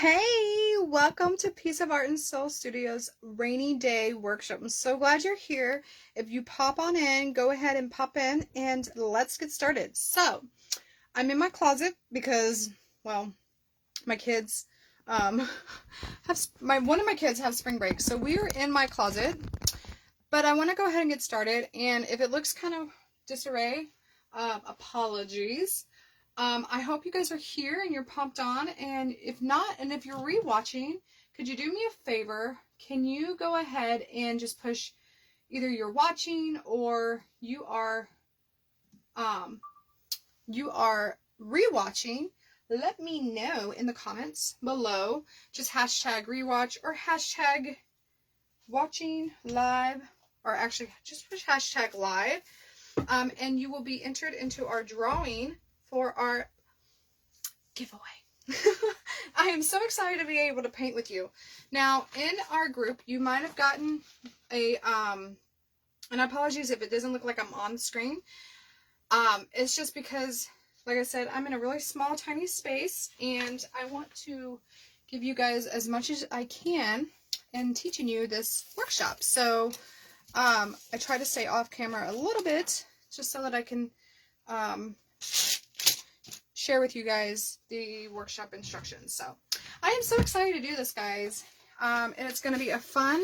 Hey, welcome to Piece of Art and Soul Studios Rainy Day Workshop. I'm so glad you're here. If you pop on in, go ahead and pop in and let's get started. So, I'm in my closet because, well, my kids one of my kids have spring break. So we are in my closet, but I want to go ahead and get started, and if it looks kind of disarray, apologies. I hope you guys are here and you're pumped on, and if not, and if you're rewatching, could you do me a favor? Can you go ahead and just push either you're watching or you are rewatching? Let me know in the comments below. Just hashtag rewatch or hashtag watching live, or actually just push hashtag live, and you will be entered into our drawing for our giveaway. I am so excited to be able to paint with you. Now, in our group, you might have gotten a, and apologies if it doesn't look like I'm on the screen. It's just because, like I said, I'm in a really small, tiny space, and I want to give you guys as much as I can in teaching you this workshop. So, I try to stay off camera a little bit, just so that I can, share with you guys the workshop instructions. So I am so excited to do this, guys, and it's going to be a fun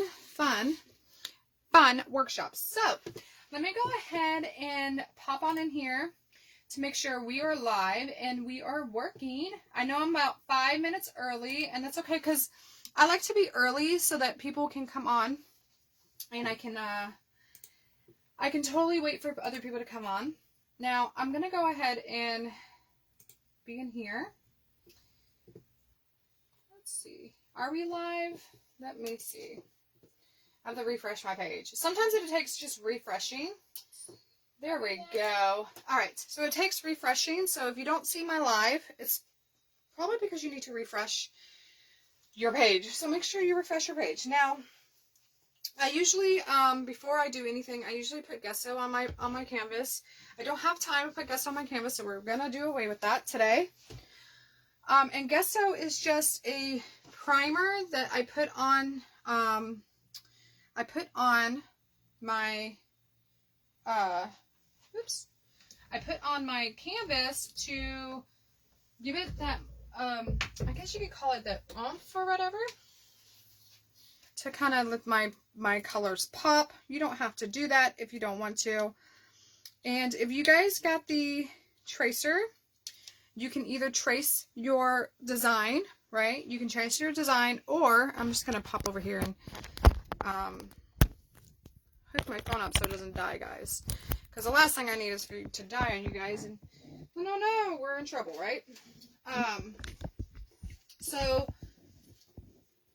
workshop. So let me go ahead and pop on in here to make sure we are live and we are working. I know I'm about 5 minutes early, and that's okay, because I like to be early so that people can come on, and I can totally wait for other people to come on. Now I'm going to go ahead and be in here. Let's see. Are we live? Let me see. I have to refresh my page. Sometimes it takes just refreshing. There we go. Alright, so it takes refreshing. So if you don't see my live, it's probably because you need to refresh your page. So make sure you refresh your page. Now, I usually, before I do anything, I usually put gesso on my canvas. I don't have time to put gesso on my canvas, so we're gonna do away with that today. And gesso is just a primer that I put on, my, I put on my canvas to give it that, I guess you could call it that oomph or whatever, to kind of let my colors pop. You don't have to do that if you don't want to. And if you guys got the tracer, you can either trace your design, right? You can trace your design, or I'm just going to pop over here and hook my phone up so it doesn't die, guys. Because the last thing I need is for you to die on you guys, and no, we're in trouble, right? So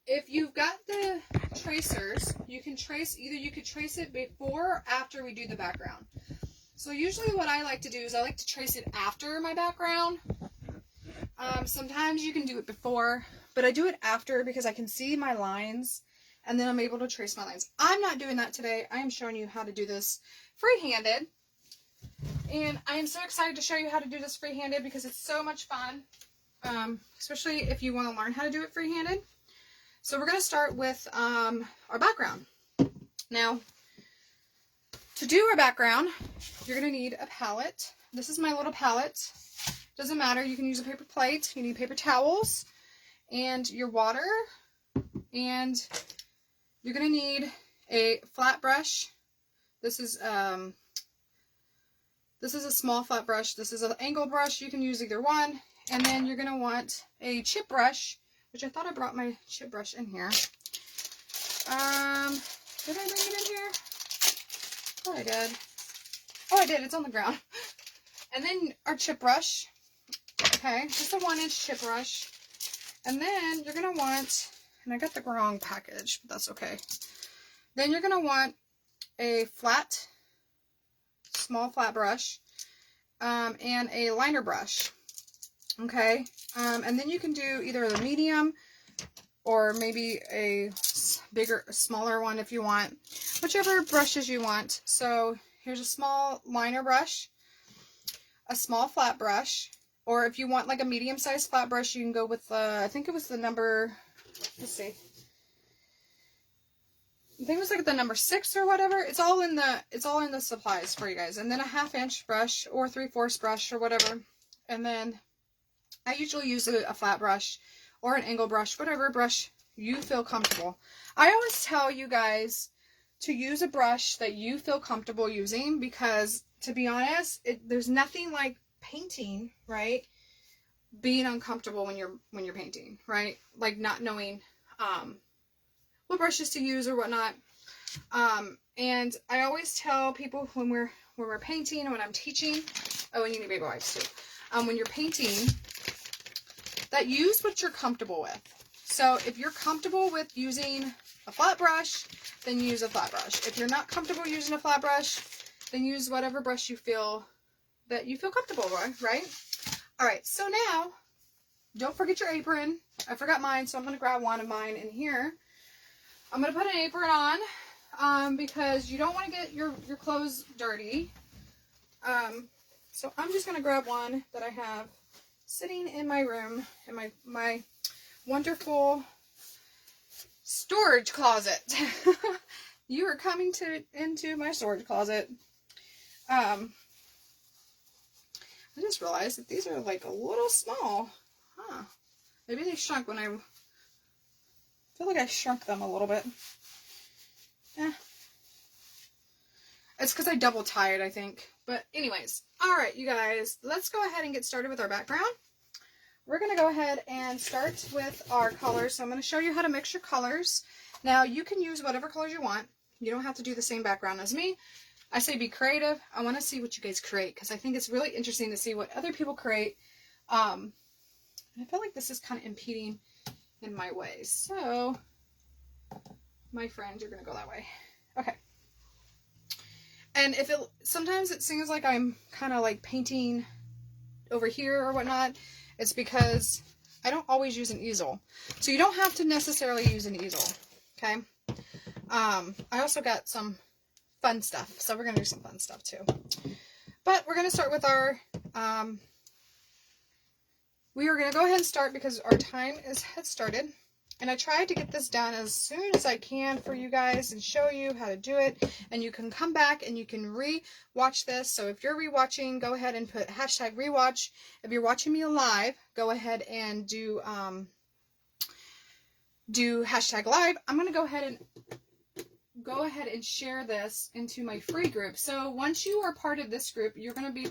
if you've got the tracers, you can trace, either you could trace it before or after we do the background. So usually what I like to do is I like to trace it after my background. Sometimes you can do it before, but I do it after because I can see my lines, and then I'm able to trace my lines. I'm not doing that today. I am showing you how to do this free-handed, and I am so excited to show you how to do this free-handed because it's so much fun, especially if you want to learn how to do it free-handed. So we're going to start with our background. Now, to do our background, you're going to need a palette. This is my little palette. Doesn't matter. You can use a paper plate. You need paper towels and your water. And you're going to need a flat brush. This is a small flat brush. This is an angle brush. You can use either one. And then you're going to want a chip brush, which I thought I brought my chip brush in here. Did I bring it in here? Oh, I did. Oh, I did. It's on the ground. And then our chip brush. Okay, just a 1-inch chip brush. And then you're going to want, and I got the wrong package, but that's okay. Then you're going to want a small flat brush, and a liner brush. Okay, and then you can do either the medium or maybe a smaller one if you want, whichever brushes you want. So here's a small liner brush, a small flat brush, Or if you want like a medium-sized flat brush, you can go with, I think it was the number, let's see. I think it was like the number 6 or whatever. It's all in the supplies for you guys. And then a 1/2-inch brush or 3/4 brush or whatever. And then I usually use a flat brush or an angle brush, whatever brush you feel comfortable. I always tell you guys to use a brush that you feel comfortable using, because to be honest, there's nothing like painting, right? Being uncomfortable when you're painting, right? Like not knowing what brushes to use or whatnot. And I always tell people when we're painting and when I'm teaching, oh, and you need baby wipes too. When you're painting, that use what you're comfortable with. So if you're comfortable with using a flat brush, then use a flat brush. If you're not comfortable using a flat brush, then use whatever brush you feel comfortable with, right? All right, so now, don't forget your apron. I forgot mine, so I'm going to grab one of mine in here. I'm going to put an apron on because you don't want to get your clothes dirty. So I'm just going to grab one that I have sitting in my room, in my wonderful storage closet. You are coming into my storage closet. I just realized that these are like a little small. Huh. Maybe they shrunk when I feel like I shrunk them a little bit. It's because I double tied, I think. But anyways, alright you guys, let's go ahead and get started with our background. We're going to go ahead and start with our colors. So I'm going to show you how to mix your colors. Now you can use whatever colors you want. You don't have to do the same background as me. I say be creative. I want to see what you guys create because I think it's really interesting to see what other people create. And I feel like this is kind of impeding in my way. So, my friend, you're going to go that way. Okay. And sometimes it seems like I'm kind of like painting over here or whatnot. It's because I don't always use an easel. So you don't have to necessarily use an easel. Okay. I also got some fun stuff. So we're going to do some fun stuff too. But we're going to start with our, we are going to go ahead and start because our time has started. And I tried to get this done as soon as I can for you guys and show you how to do it. And you can come back and you can re-watch this. So if you're re-watching, go ahead and put hashtag rewatch. If you're watching me live, go ahead and do hashtag live. I'm going to go ahead and share this into my free group. So once you are part of this group, you're going to be,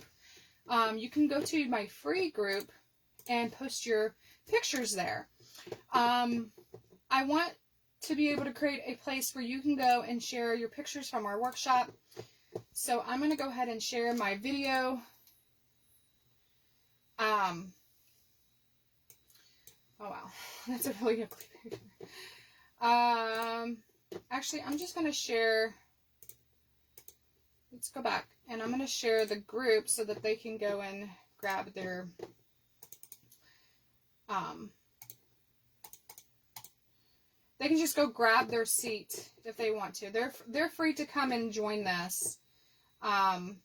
you can go to my free group and post your pictures there. I want to be able to create a place where you can go and share your pictures from our workshop. So I'm going to go ahead and share my video. Oh wow, that's a really ugly picture. Actually, I'm just going to share, let's go back, and I'm going to share the group so that they can go and grab their, they can just go grab their seat if they want to. They're free to come and join this. Hold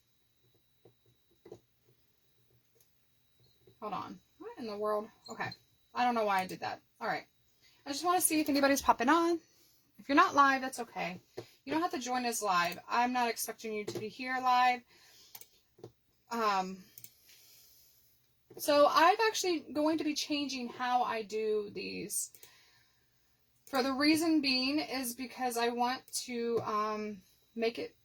on. What in the world? Okay. I don't know why I did that. All right. I just want to see if anybody's popping on. If you're not live, that's okay. You don't have to join us live. I'm not expecting you to be here live. So I'm actually going to be changing how I do these. For the reason being is because I want to make it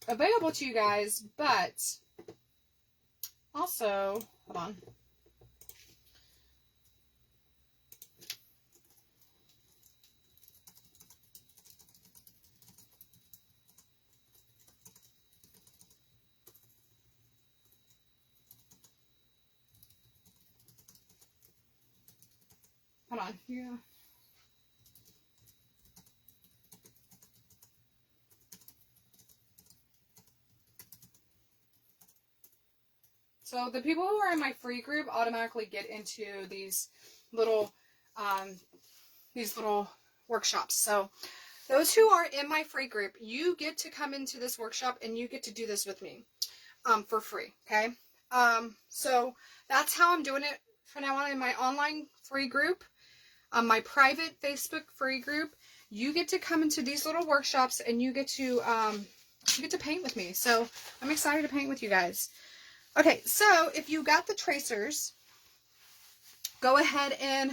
available to you guys, but also, hold on. Hold on. Yeah. So the people who are in my free group automatically get into these little workshops. So those who are in my free group, you get to come into this workshop and you get to do this with me for free. Okay. So that's how I'm doing it for now on in my online free group, my private Facebook free group. You get to come into these little workshops and you get to paint with me. So I'm excited to paint with you guys. Okay, so if you got the tracers, go ahead and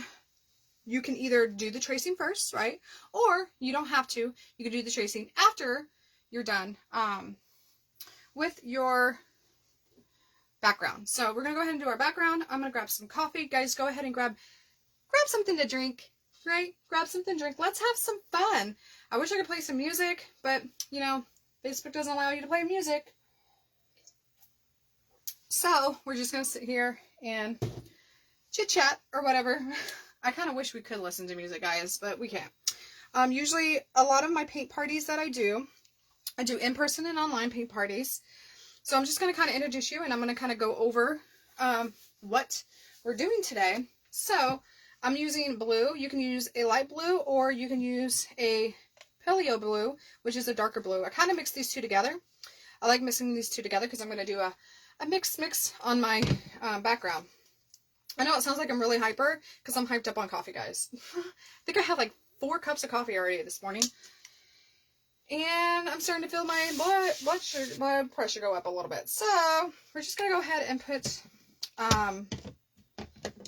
you can either do the tracing first, right? Or you don't have to. You can do the tracing after you're done with your background. So we're going to go ahead and do our background. I'm going to grab some coffee. Guys, go ahead and grab something to drink, right? Grab something to drink. Let's have some fun. I wish I could play some music, but, you know, Facebook doesn't allow you to play music. So we're just going to sit here and chit-chat or whatever. I kind of wish we could listen to music, guys, but we can't. Usually, a lot of my paint parties that I do in-person and online paint parties. So I'm just going to kind of introduce you, and I'm going to kind of go over what we're doing today. So I'm using blue. You can use a light blue, or you can use a paleo blue, which is a darker blue. I kind of mix these two together. I like mixing these two together because I'm going to do a mix on my background. I know it sounds like I'm really hyper because I'm hyped up on coffee, guys. I think I had like 4 cups of coffee already this morning. And I'm starting to feel my blood pressure go up a little bit. So we're just going to go ahead and put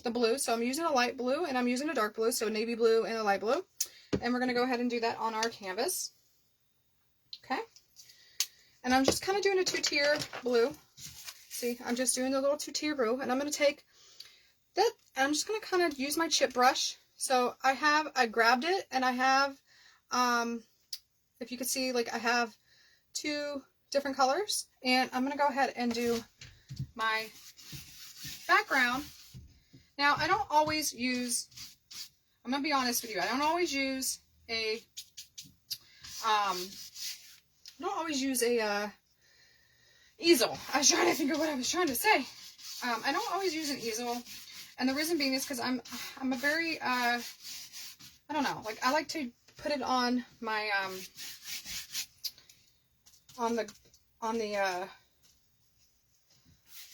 the blue. So I'm using a light blue and I'm using a dark blue. So navy blue and a light blue. And we're going to go ahead and do that on our canvas. Okay. And I'm just kind of doing a 2-tier blue. See, I'm just doing the little 2-tier blue. And I'm going to take that, I'm just going to kind of use my chip brush. So I grabbed it, and I have, if you can see, like I have 2 different colors, and I'm going to go ahead and do my background. Now, I don't always use, I'm going to be honest with you, I don't always use a easel. I was trying to think of what I was trying to say. I don't always use an easel, and the reason being is because I'm a very, I don't know, like I like to put it on my, on the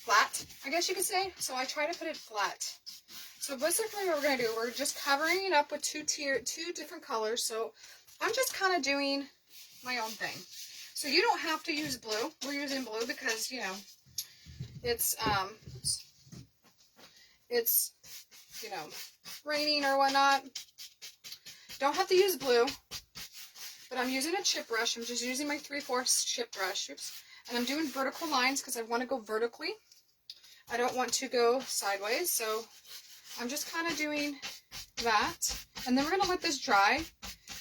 flat, I guess you could say. So I try to put it flat. So basically what we're going to do, we're just covering it up with 2 different colors. So I'm just kind of doing my own thing. So you don't have to use blue. We're using blue because, you know, it's you know, raining or whatnot. Don't have to use blue, but I'm using a chip brush. I'm just using my 3/4 chip brush. Oops. And I'm doing vertical lines because I want to go vertically. I don't want to go sideways, so I'm just kind of doing that. And then we're going to let this dry.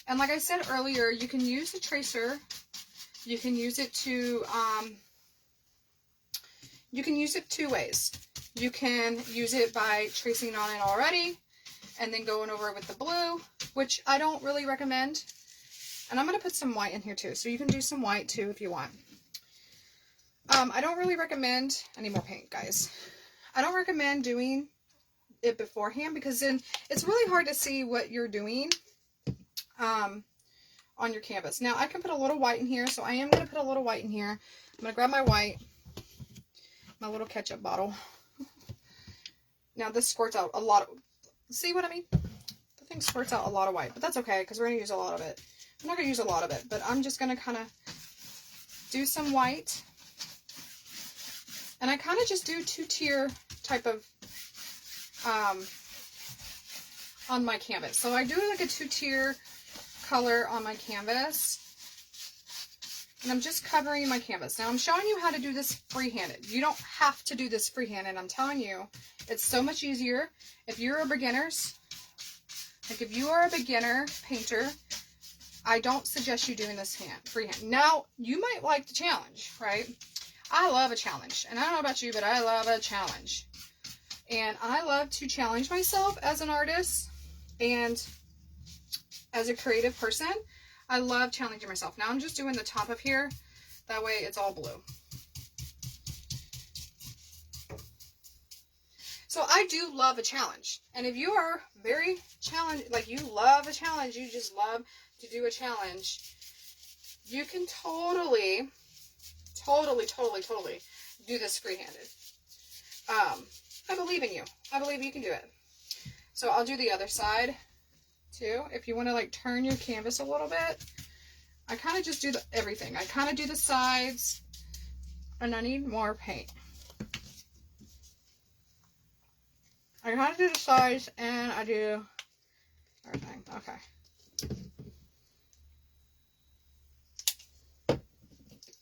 And like I said earlier, you can use the tracer. You can use it to, you can use it 2 ways. You can use it by tracing on it already and then going over it with the blue, which I don't really recommend. And I'm going to put some white in here too, so you can do some white too if you want. I don't really recommend, I need more paint, guys. I don't recommend doing it beforehand because then it's really hard to see what you're doing on your canvas. Now I can put a little white in here, so I am going to put a little white in here. I'm going to grab my white, my little ketchup bottle. Now this squirts out a lot of, see what I mean? The thing squirts out a lot of white, but that's okay because we're going to use a lot of it. I'm not going to use a lot of it, but I'm just going to kind of do some white. And I kind of just do 2-tier type of, on my canvas. So I do like a 2-tier color on my canvas. And I'm just covering my canvas. Now I'm showing you how to do this free-handed. You don't have to do this freehand, and I'm telling you, it's so much easier. If you're a beginner, like if you are a beginner painter, I don't suggest you doing this freehand. Now, you might like the challenge, right? I love a challenge. And I don't know about you, but I love a challenge. And I love to challenge myself as an artist and as a creative person. I love challenging myself. Now I'm just doing the top of here. That way it's all blue. So I do love a challenge. And if you are very like you love a challenge, you just love to do a challenge, you can totally do this free-handed. I believe in you. I believe you can do it. So I'll do the other side too. If you want to like turn your canvas a little bit, I kind of just do everything. I kind of do the sides, and I need more paint. I kind of do the sides, and I do everything. Okay.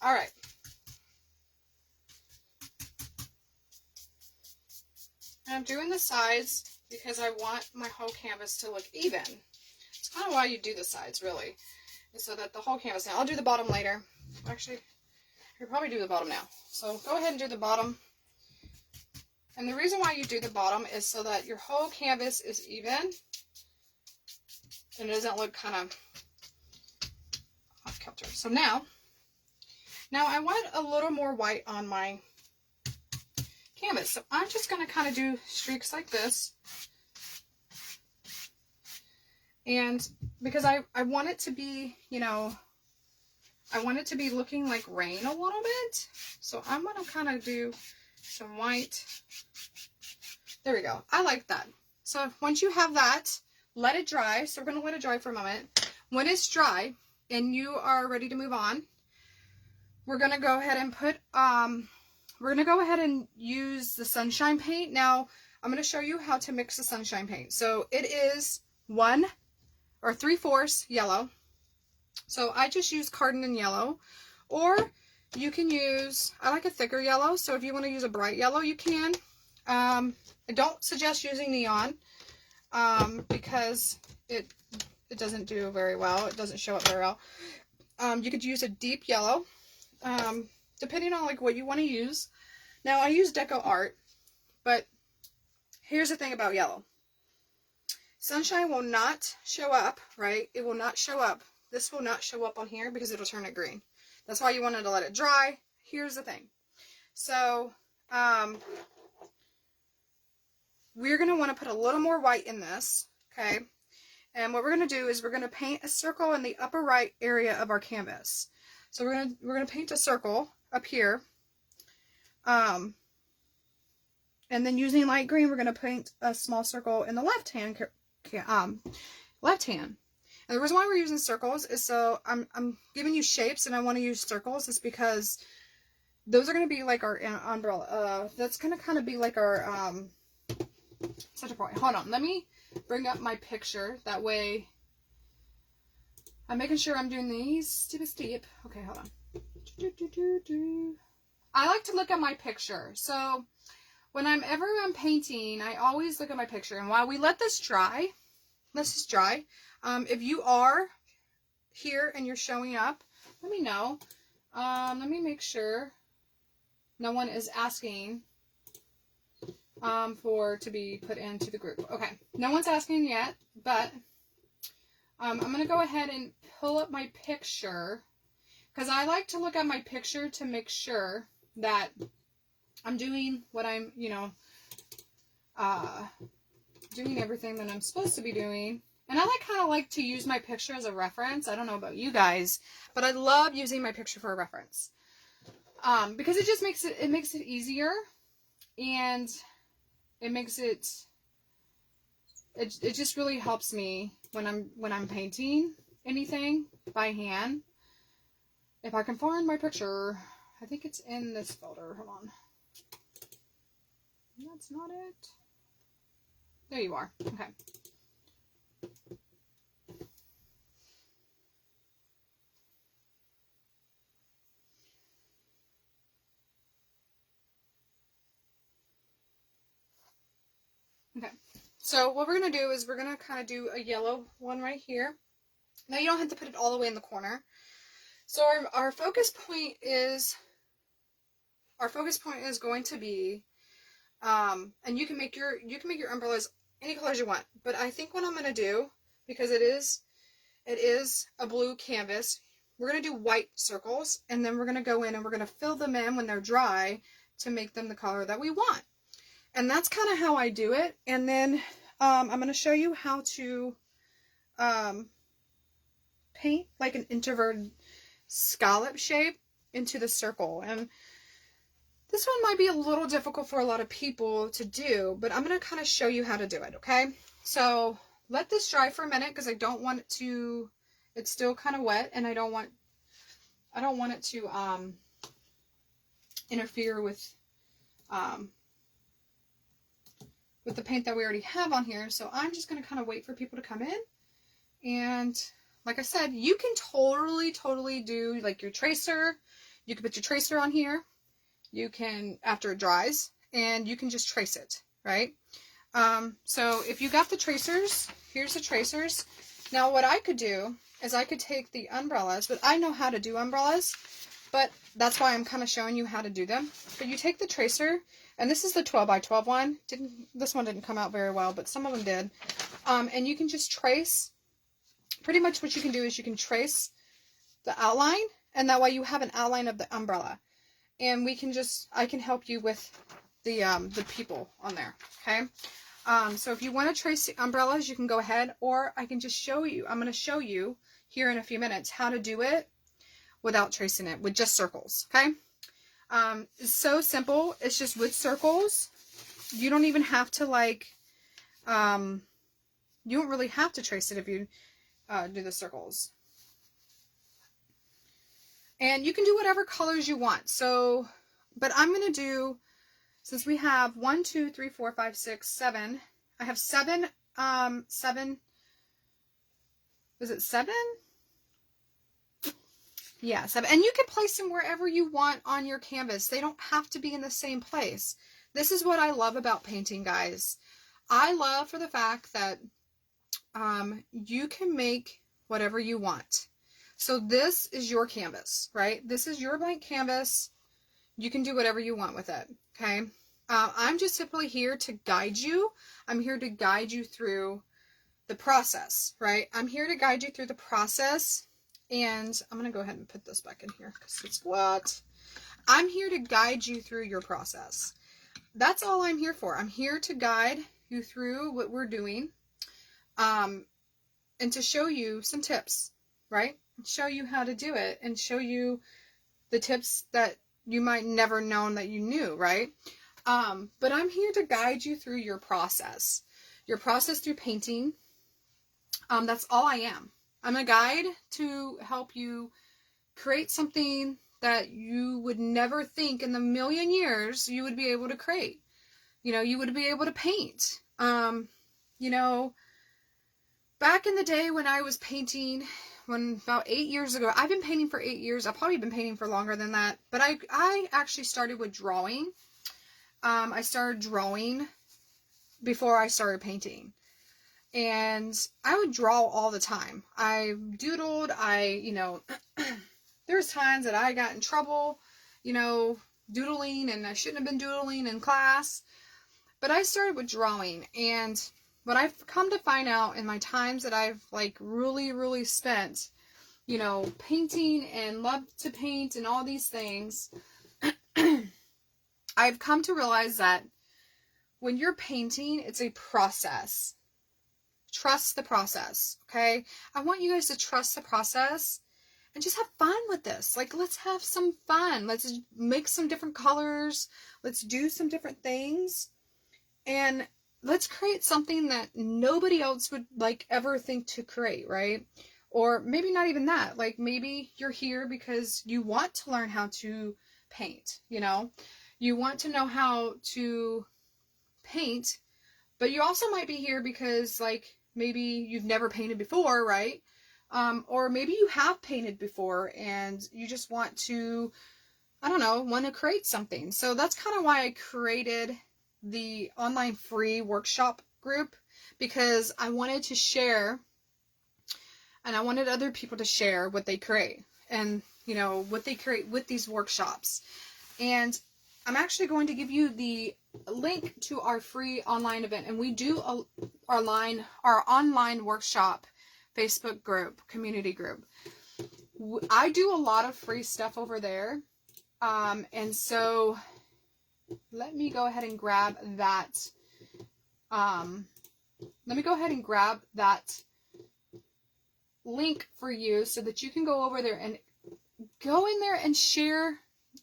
All right. And I'm doing the sides because I want my whole canvas to look even. It's kind of why you do the sides, really, is so that the whole canvas. Now, I'll do the bottom later. Actually, you'll probably do the bottom now. So go ahead and do the bottom. And the reason why you do the bottom is so that your whole canvas is even and it doesn't look kind of off kilter. So now I want a little more white on my canvas. So I'm just going to kind of do streaks like this. And because I want it to be, you know, I want it to be looking like rain a little bit. So I'm going to kind of do some white. There we go. I like that. So once you have that, let it dry. So we're going to let it dry for a moment. When it's dry and you are ready to move on, we're going to go ahead and put, we're going to go ahead and use the sunshine paint. Now, I'm going to show you how to mix the sunshine paint. So it is 1 or 3/4 yellow. So I just use Cardin yellow, or you can use, I like a thicker yellow. So if you want to use a bright yellow, you can. I don't suggest using neon, because it doesn't do very well. It doesn't show up very well. You could use a deep yellow, depending on like what you want to use. Now I use Deco Art, but here's the thing about yellow. Sunshine will not show up, right? It will not show up. This will not show up on here because it'll turn it green. That's why you wanted to let it dry. Here's the thing. So, we're going to want to put a little more white in this, okay? And what we're going to do is we're going to paint a circle in the upper right area of our canvas. So we're going to paint a circle up here. And then using light green, we're going to paint a small circle in the left hand. And the reason why we're using circles is so I'm giving you shapes, and I want to use circles is because those are going to be like our umbrella. That's going to kind of be like our center point. Hold on, let me bring up my picture. That way, I'm making sure I'm doing these steep. Okay, hold on. I like to look at my picture. So whenever I'm painting, I always look at my picture. And while we let this dry, if you are here and you're showing up, let me know. Let me make sure no one is asking to be put into the group. Okay, no one's asking yet, but I'm going to go ahead and pull up my picture because I like to look at my picture to make sure that I'm doing what I'm, doing everything that I'm supposed to be doing. And I kind of like to use my picture as a reference. I don't know about you guys, but I love using my picture for a reference. Because it just makes it easier, and it makes it just really helps me when I'm painting anything by hand. If I can find my picture, I think it's in this folder. Hold on. That's not it. There you are. Okay. Okay. So what we're going to do is we're going to kind of do a yellow one right here. Now you don't have to put it all the way in the corner. So our focus point is going to be, and you can make your umbrellas any colors you want. But I think what I'm going to do, because it is a blue canvas, we're going to do white circles, and then we're going to go in and we're going to fill them in when they're dry to make them the color that we want. And that's kind of how I do it. And then I'm going to show you how to paint like an inverted scallop shape into the circle. And This one might be a little difficult for a lot of people to do, but I'm going to kind of show you how to do it, okay? So let this dry for a minute because I don't want it to, it's still kind of wet, and I don't want it to interfere with the paint that we already have on here. So I'm just going to kind of wait for people to come in. And like I said, you can totally do like your tracer. You can put your tracer on here. You can, after it dries, and you can just trace it, right? So if you got the tracers, here's the tracers. Now what I could do is I could take the umbrellas, but I know how to do umbrellas, but that's why I'm kind of showing you how to do them. But you take the tracer, and this is the 12 by 12 one. This one didn't come out very well, but some of them did. And you can just trace. Pretty much what you can do is you can trace the outline, and that way you have an outline of the umbrella. And I can help you with the people on there, okay? So if you want to trace the umbrellas, you can go ahead, or I can just show you. I'm going to show you here in a few minutes how to do it without tracing it, with just circles, okay? It's so simple. It's just with circles. You don't even have to you don't really have to trace it if you do the circles. And you can do whatever colors you want. So, but I'm going to do, since we have 1, 2, 3, 4, 5, 6, 7. I have 7, is it 7? Yeah, 7. And you can place them wherever you want on your canvas. They don't have to be in the same place. This is what I love about painting, guys. I love for the fact that you can make whatever you want. So this is your canvas, right? This is your blank canvas. You can do whatever you want with it, okay? I'm just simply here to guide you. I'm here to guide you through the process, right? I'm here to guide you through the process. And I'm going to go ahead and put this back in here because it's wet. I'm here to guide you through your process. That's all I'm here for. I'm here to guide you through what we're doing. And to show you some tips, right? Show you how to do it and show you the tips that you might never known that you knew, right? But I'm here to guide you through your process through painting. That's all I am. I'm a guide to help you create something that you would never think in the million years you would be able to create. You know, you would be able to paint. You know, back in the day when I was painting, about 8 years ago, I've been painting for 8 years. I've probably been painting for longer than that. But I actually started with drawing. I started drawing before I started painting. And I would draw all the time. I doodled. There's times that I got in trouble, doodling, and I shouldn't have been doodling in class. But I started with drawing, and what I've come to find out in my times that I've really spent, painting and love to paint and all these things, I've come to realize that when you're painting, it's a process. Trust the process, okay? I want you guys to trust the process and just have fun with this. Let's have some fun. Let's make some different colors. Let's do some different things. And let's create something that nobody else would ever think to create, right? Or maybe not even that. Maybe you're here because you want to learn how to paint, You want to know how to paint, but you also might be here because maybe you've never painted before, right? Or maybe you have painted before and you just want to, want to create something. So that's kind of why I created the online free workshop group, because I wanted to share, and I wanted other people to share what they create and, what they create with these workshops. And I'm actually going to give you the link to our free online event, and we do our online workshop Facebook group, community group. I do a lot of free stuff over there, and so let me go ahead and grab that. Let me go ahead and grab that link for you so that you can go over there and go in there and share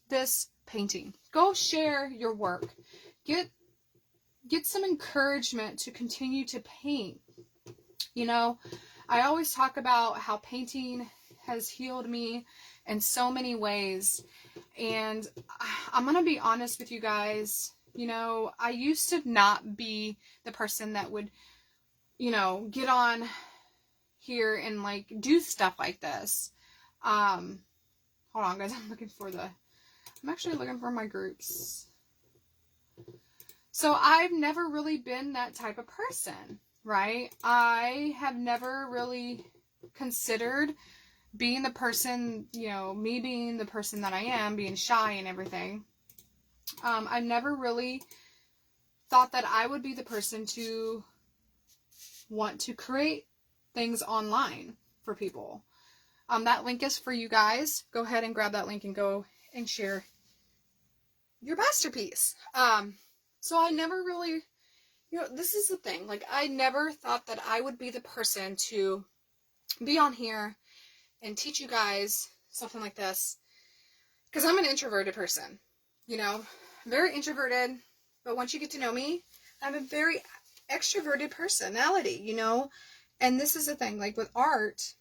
this painting. go share your work. Get some encouragement to continue to paint. You know, I always talk about how painting has healed me in so many ways. And I'm going to be honest with you guys. You know, I used to not be the person that would, you know, get on here and like do stuff like this. Hold on guys, I'm actually looking for my groups. So I've never really been that type of person, right? I have never really considered being the person, you know, me being the person that I am, being shy and everything. I never really thought that I would be the person to want to create things online for people. That link is for you guys. Go ahead and grab that link and go and share your masterpiece. So I never really, you know, this is the thing. Like, I never thought that I would be the person to be on here and teach you guys something like this. Because I'm an introverted person, you know, very introverted. But once you get to know me, I'm a very extroverted personality, you know. And this is the thing, like with art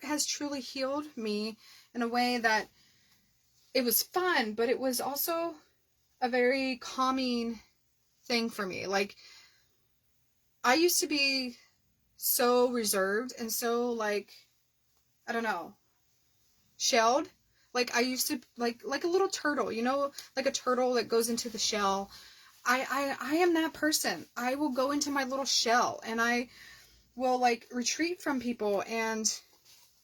has truly healed me in a way that it was fun, but it was also a very calming thing for me. Like, I used to be so reserved and so, like, I don't know, shelled. Like, I used to, like a little turtle, you know, like a turtle that goes into the shell. I am that person. I will go into my little shell and I will, like, retreat from people. And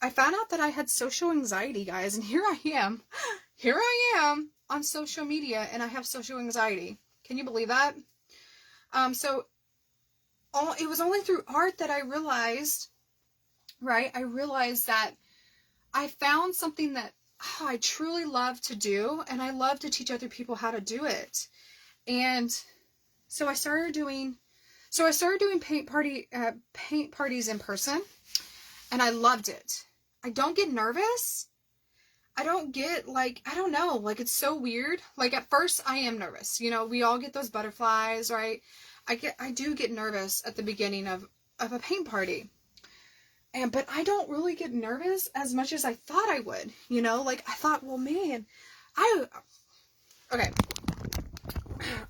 I found out that I had social anxiety, guys, and here I am on social media, and I have social anxiety. Can you believe that? So it was only through art that I realized, right? I realized that I found something that I truly love to do, and I love to teach other people how to do it. And so I started doing paint parties in person, and I loved it. I don't get nervous. I don't get, like, I don't know, like, it's so weird. Like, at first I am nervous. You know, we all get those butterflies, right? I do get nervous at the beginning of a paint party. But I don't really get nervous as much as I thought I would, you know? Like, I thought, well, man, okay.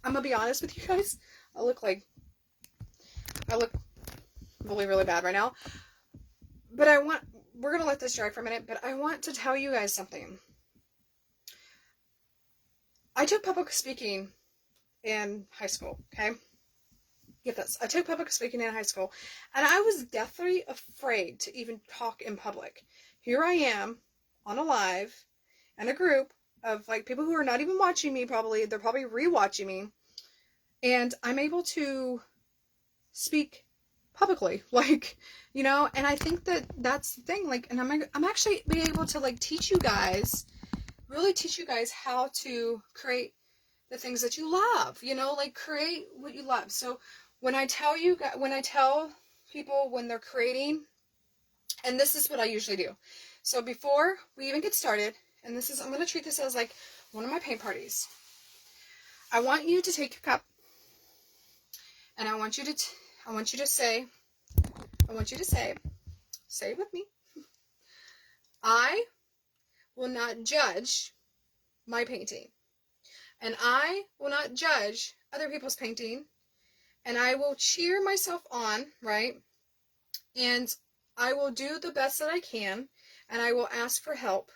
I'm gonna be honest with you guys. I look really, really bad right now. But we're going to let this dry for a minute, but I want to tell you guys something. I took public speaking in high school, okay? Get this. I took public speaking in high school, and I was deathly afraid to even talk in public. Here I am on a live and a group of, like, people who are not even watching me probably. They're probably re-watching me. And I'm able to speak publicly, like, you know, and I think that that's the thing, like, and I'm actually be able to, like, really teach you guys how to create the things that you love, you know, like, create what you love. So when I tell people when they're creating, and this is what I usually do. So before we even get started, and I'm going to treat this as like one of my paint parties. I want you to take your cup, and I want you to say it with me. I will not judge my painting, and I will not judge other people's painting, and I will cheer myself on, right? And I will do the best that I can, and I will ask for help,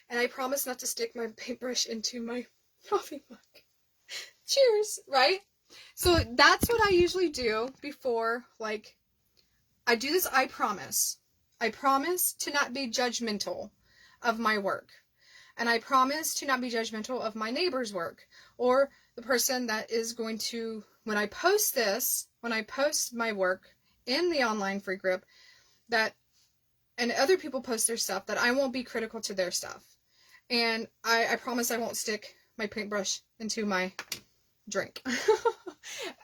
and I promise not to stick my paintbrush into my coffee mug. Cheers, right? So that's what I usually do before, like, I do this. I promise to not be judgmental of my work. And I promise to not be judgmental of my neighbor's work, or the person that is going to, when I post my work in the online free group, and other people post their stuff, that I won't be critical to their stuff. And I promise I won't stick my paintbrush into my drink.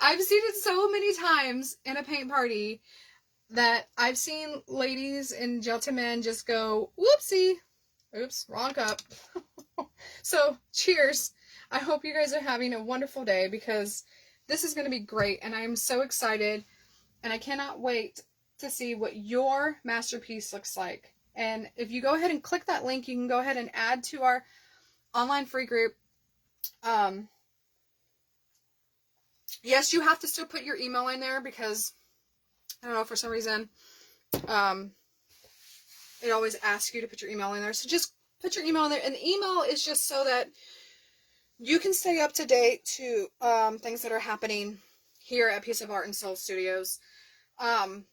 I've seen it so many times in a paint party that I've seen ladies and gentlemen just go, whoopsie, oops, wrong cup. So cheers. I hope you guys are having a wonderful day, because this is going to be great, and I am so excited, and I cannot wait to see what your masterpiece looks like. And if you go ahead and click that link, you can go ahead and add to our online free group. Yes, you have to still put your email in there, because I don't know, for some reason, it always asks you to put your email in there. So just put your email in there. And the email is just so that you can stay up to date to things that are happening here at Piece of Art and Soul Studios. And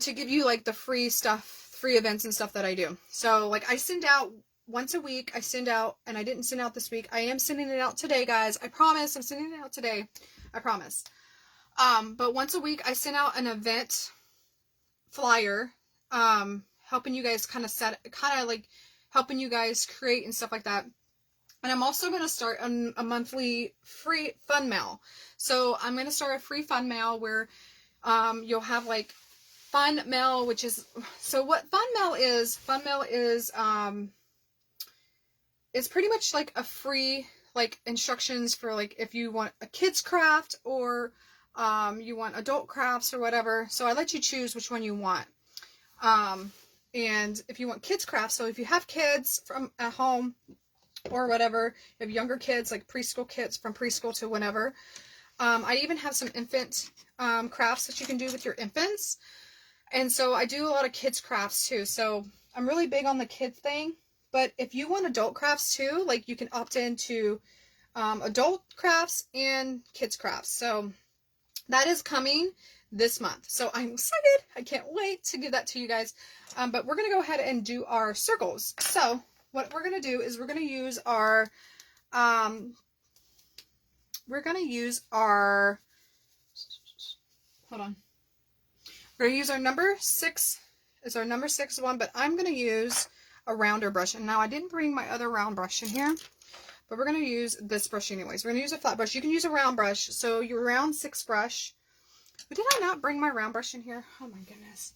to give you like the free stuff, free events and stuff that I do. So like I send out once a week. I send out, and I didn't send out this week. I am sending it out today, guys. I promise. I'm sending it out today. I promise. But once a week I send out an event flyer, helping you guys helping you guys create and stuff like that. And I'm also going to start a monthly free fun mail. So I'm going to start a free fun mail where you'll have like fun mail, which is, so what fun mail is it's pretty much like a free like instructions for like if you want a kid's craft or you want adult crafts or whatever. So I let you choose which one you want. And if you want kids crafts, so if you have kids from at home or whatever, you have younger kids, like preschool kids from preschool to whenever. I even have some infant crafts that you can do with your infants. And so I do a lot of kids crafts too. So I'm really big on the kids thing. But if you want adult crafts too, like you can opt into adult crafts and kids crafts. So that is coming this month. So I'm excited. I can't wait to give that to you guys. But we're going to go ahead and do our circles. So what we're going to do is we're going to use our, hold on. We're going to use our number 6, is our number 6 one, but I'm going to use a rounder brush. And now I didn't bring my other round brush in here, but we're going to use this brush anyways. We're going to use a flat brush. You can use a round brush. So your round 6 brush. But did I not bring my round brush in here? Oh my goodness.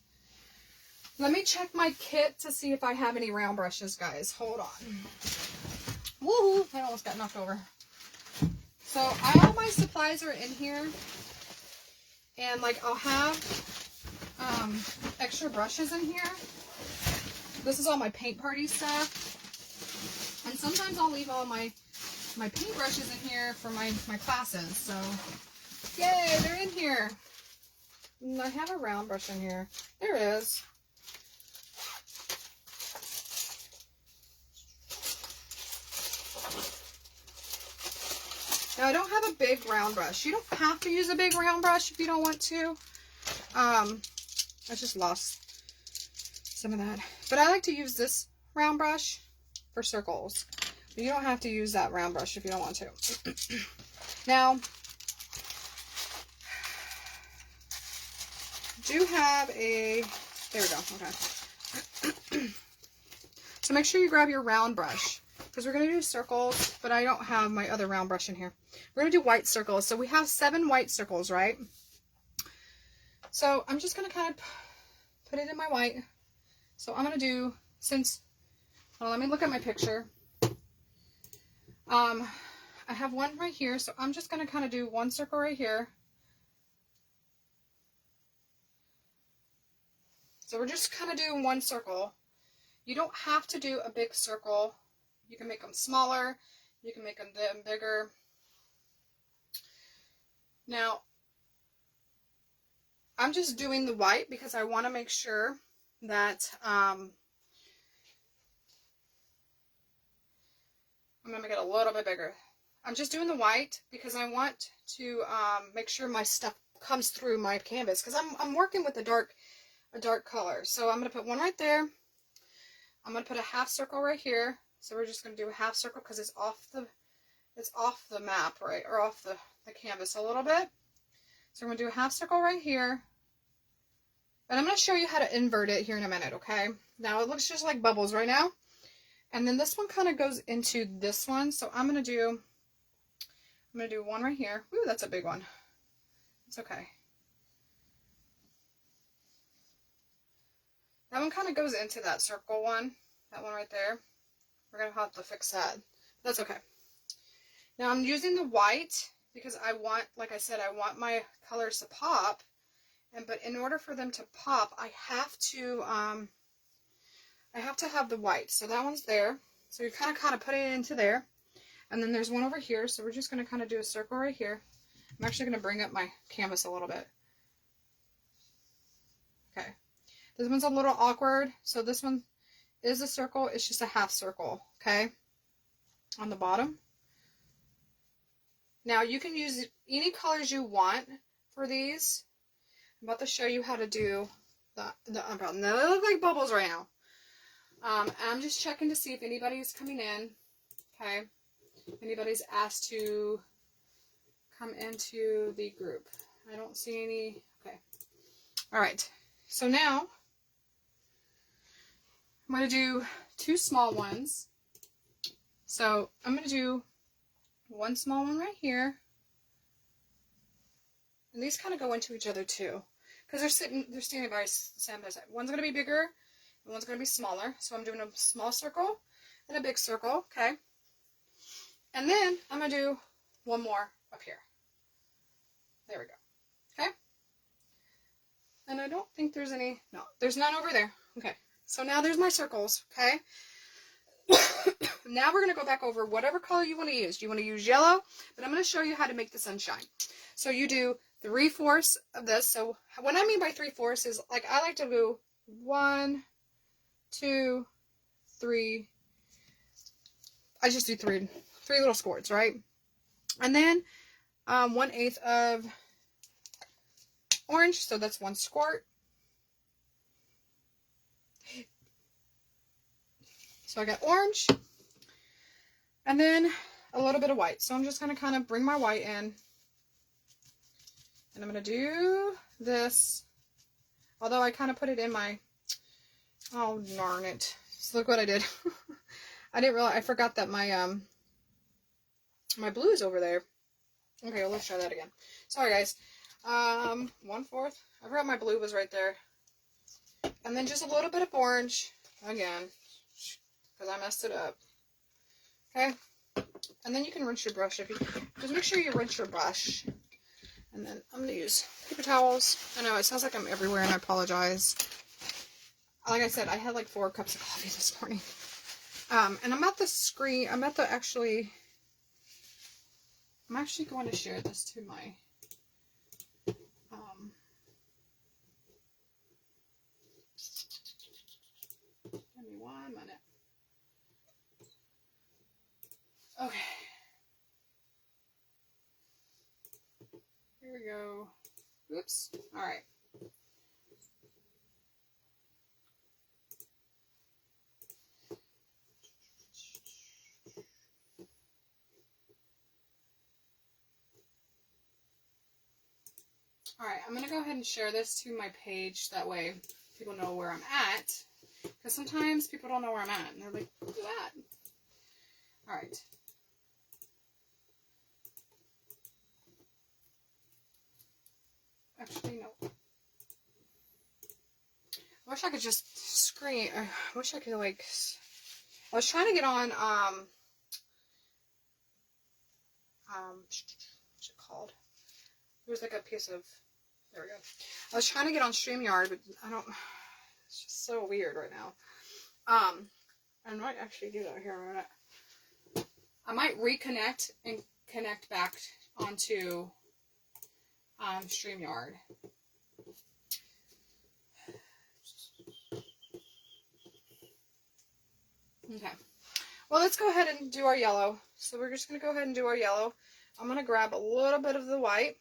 Let me check my kit to see if I have any round brushes, guys. Hold on. Woohoo! I almost got knocked over. So all my supplies are in here. And like I'll have extra brushes in here. This is all my paint party stuff. And sometimes I'll leave all my paint brushes in here for my classes. So yay, they're in here. And I have a round brush in here. There it is. Now I don't have a big round brush. You don't have to use a big round brush if you don't want to. I just lost some of that. But I like to use this round brush for circles. But you don't have to use that round brush if you don't want to. Now, do have a, there we go, okay. So make sure you grab your round brush, because we're going to do circles, but I don't have my other round brush in here. We're going to do white circles. So we have 7 white circles, right? So I'm just going to kind of put it in my white. So I'm going to do, well, let me look at my picture. I have one right here, so I'm just going to kind of do one circle right here. So we're just kind of doing one circle. You don't have to do a big circle. You can make them smaller. You can make them bigger. Now, I'm just doing the white because I want to make sure that I'm going to make it a little bit bigger. I'm just doing the white because I want to make sure my stuff comes through my canvas, because I'm working with a dark color. So I'm going to put one right there. I'm going to put a half circle right here. So we're just going to do a half circle because it's off the map, right, or off the canvas a little bit. So we're going to do a half circle right here. And I'm going to show you how to invert it here in a minute, okay? Now it looks just like bubbles right now. And then this one kind of goes into this one. So I'm going to do one right here. Ooh, that's a big one. It's okay. That one kind of goes into that circle one. That one right there. We're going to have to fix that. That's okay. Now I'm using the white because I want, like I said, I want my colors to pop. But in order for them to pop, I have to have the white. So that one's there. So you kind of put it into there. And then there's one over here. So we're just going to kind of do a circle right here. I'm actually going to bring up my canvas a little bit. Okay. This one's a little awkward. So this one is a circle. It's just a half circle. Okay. On the bottom. Now you can use any colors you want for these. I'm about to show you how to do the umbrella. Now they look like bubbles right now. I'm just checking to see if anybody's coming in. Okay. If anybody's asked to come into the group. I don't see any. Okay. All right. So now I'm going to do 2 small ones. So I'm going to do one small one right here. And these kind of go into each other too. Because they're standing by side by side. One's going to be bigger and one's going to be smaller. So I'm doing a small circle and a big circle. Okay. And then I'm going to do one more up here. There we go. Okay. And I don't think there's any. No, there's none over there. Okay. So now there's my circles. Okay. Now we're going to go back over whatever color you want to use. Do you want to use yellow? But I'm going to show you how to make the sunshine. So you do 3/4 of this. So what I mean by 3/4 is, like, I like to do 1, 2, 3. I just do three little squirts, right? And then 1/8 of orange. So that's 1 squirt. So I got orange. And then a little bit of white. So I'm just going to kind of bring my white in. And I'm going to do this. Although I kind of put it in my... Oh, darn it. So look what I did. I didn't realize... I forgot that my my blue is over there. Okay, well, let's try that again. Sorry, guys. 1/4. I forgot my blue was right there. And then just a little bit of orange. Again. Because I messed it up. Okay, and then you can rinse your brush if you just make sure you rinse your brush. And then I'm gonna use paper towels. I know it sounds like I'm everywhere, and I apologize. Like I said, I had like 4 cups of coffee this morning. And I'm at the screen. I'm actually going to share this to my give me 1 minute. Okay. Here we go. Oops. All right. All right. I'm going to go ahead and share this to my page. That way people know where I'm at. Because sometimes people don't know where I'm at. And they're like, where's that? All right. Actually, no. I wish I could just screen. I wish I could, like... I was trying to get on, what's it called? There's like a piece of... There we go. I was trying to get on StreamYard, but I don't... It's just so weird right now. I might actually do that here in a minute. I might reconnect and connect back onto StreamYard. Okay. Well, let's go ahead and do our yellow. So we're just going to go ahead and do our yellow. I'm going to grab a little bit of the white.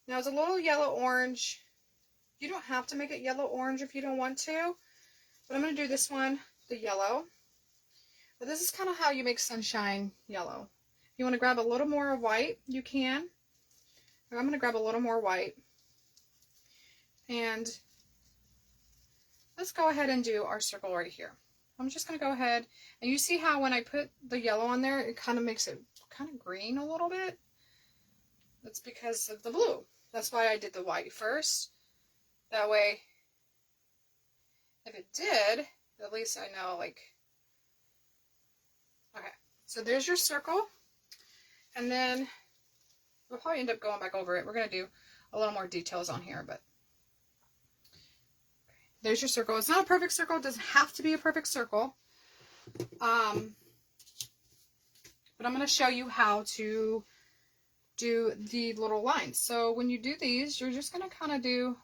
Now it's a little yellow-orange. You don't have to make it yellow-orange if you don't want to. But I'm going to do this one, the yellow. But this is kind of how you make sunshine yellow. If you want to grab a little more of white, you can. I'm going to grab a little more white. And let's go ahead and do our circle right here. I'm just going to go ahead. And you see how when I put the yellow on there, it kind of makes it kind of green a little bit? That's because of the blue. That's why I did the white first. That way, if it did, at least I know, like... Okay, so there's your circle. And then we'll probably end up going back over it. We're going to do a little more details on here, but there's your circle. It's not a perfect circle. It doesn't have to be a perfect circle. But I'm going to show you how to do the little lines. So when you do these, you're just going to kind of do,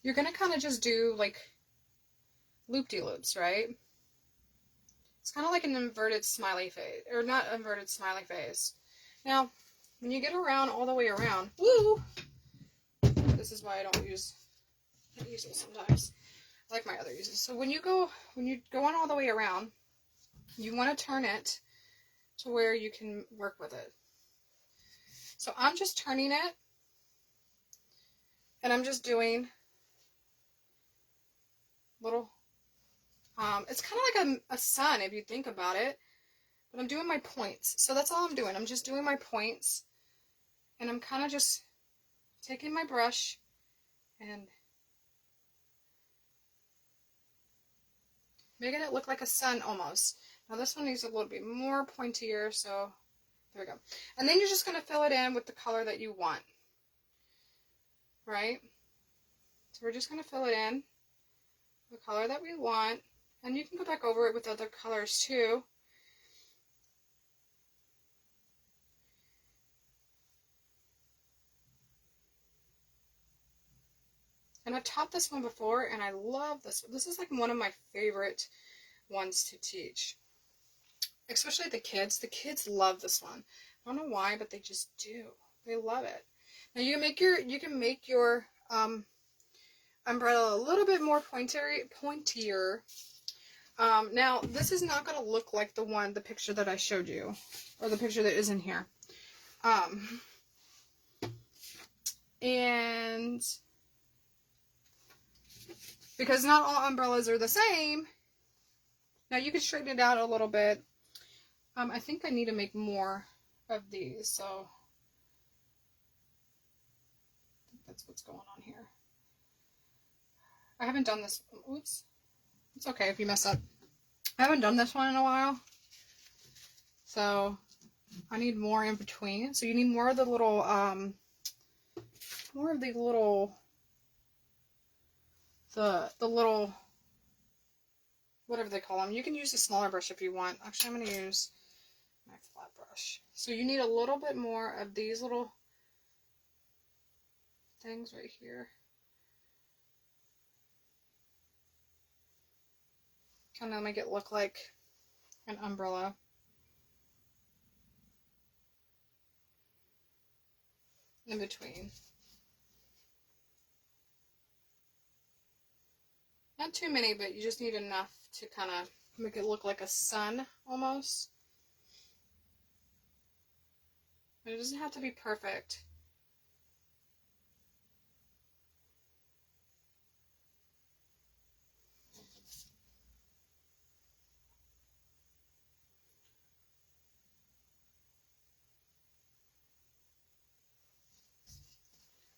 you're going to kind of just do like loop-de-loops, right? It's kind of like an inverted smiley face, or not inverted smiley face. Now, when you get around all the way around, woo! This is why I don't use it sometimes. I like my other uses. So when you go on all the way around, you want to turn it to where you can work with it. So I'm just turning it, and I'm just doing little, it's kind of like a sun if you think about it, but I'm doing my points. So that's all I'm doing. I'm just doing my points, and I'm kind of just taking my brush and making it look like a sun almost. Now this one needs a little bit more pointier, so there we go. And then you're just going to fill it in with the color that you want, right? So we're just going to fill it in the color that we want, and you can go back over it with other colors too. And I've taught this one before, and I love this one. This is like one of my favorite ones to teach, especially the kids. The kids love this one. I don't know why, but they just do. They love it. Now you can make your umbrella a little bit more pointier. Now this is not going to look like the picture that I showed you, or the picture that is in here. And because not all umbrellas are the same, now you can straighten it out a little bit. I think I need to make more of these, so I think that's what's going on here. I haven't done this. Oops. It's okay if you mess up. I haven't done this one in a while, so I need more in between. So you need more of the little, the little, whatever they call them. You can use a smaller brush if you want. Actually, I'm going to use my flat brush. So you need a little bit more of these little things right here. Kind of make it look like an umbrella. In between. Not too many, but you just need enough to kind of make it look like a sun almost. But it doesn't have to be perfect.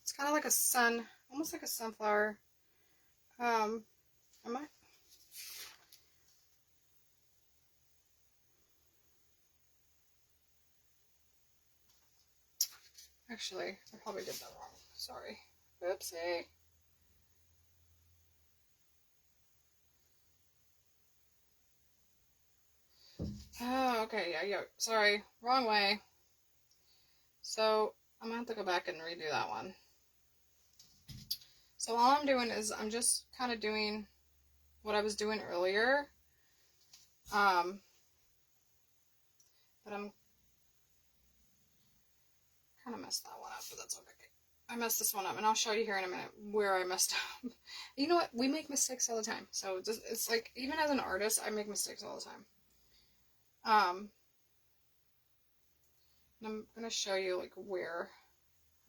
It's kind of like a sun, almost like a sunflower. Am I? Actually, I probably did that wrong. Sorry. Oopsie. Oh, okay, yeah. Sorry, wrong way. So, I'm going to have to go back and redo that one. So all I'm doing is I'm just kind of doing what I was doing earlier. But I'm kind of messed that one up, but that's okay. I messed this one up, and I'll show you here in a minute where I messed up. You know what? We make mistakes all the time. So it's like, even as an artist, I make mistakes all the time. And I'm going to show you like where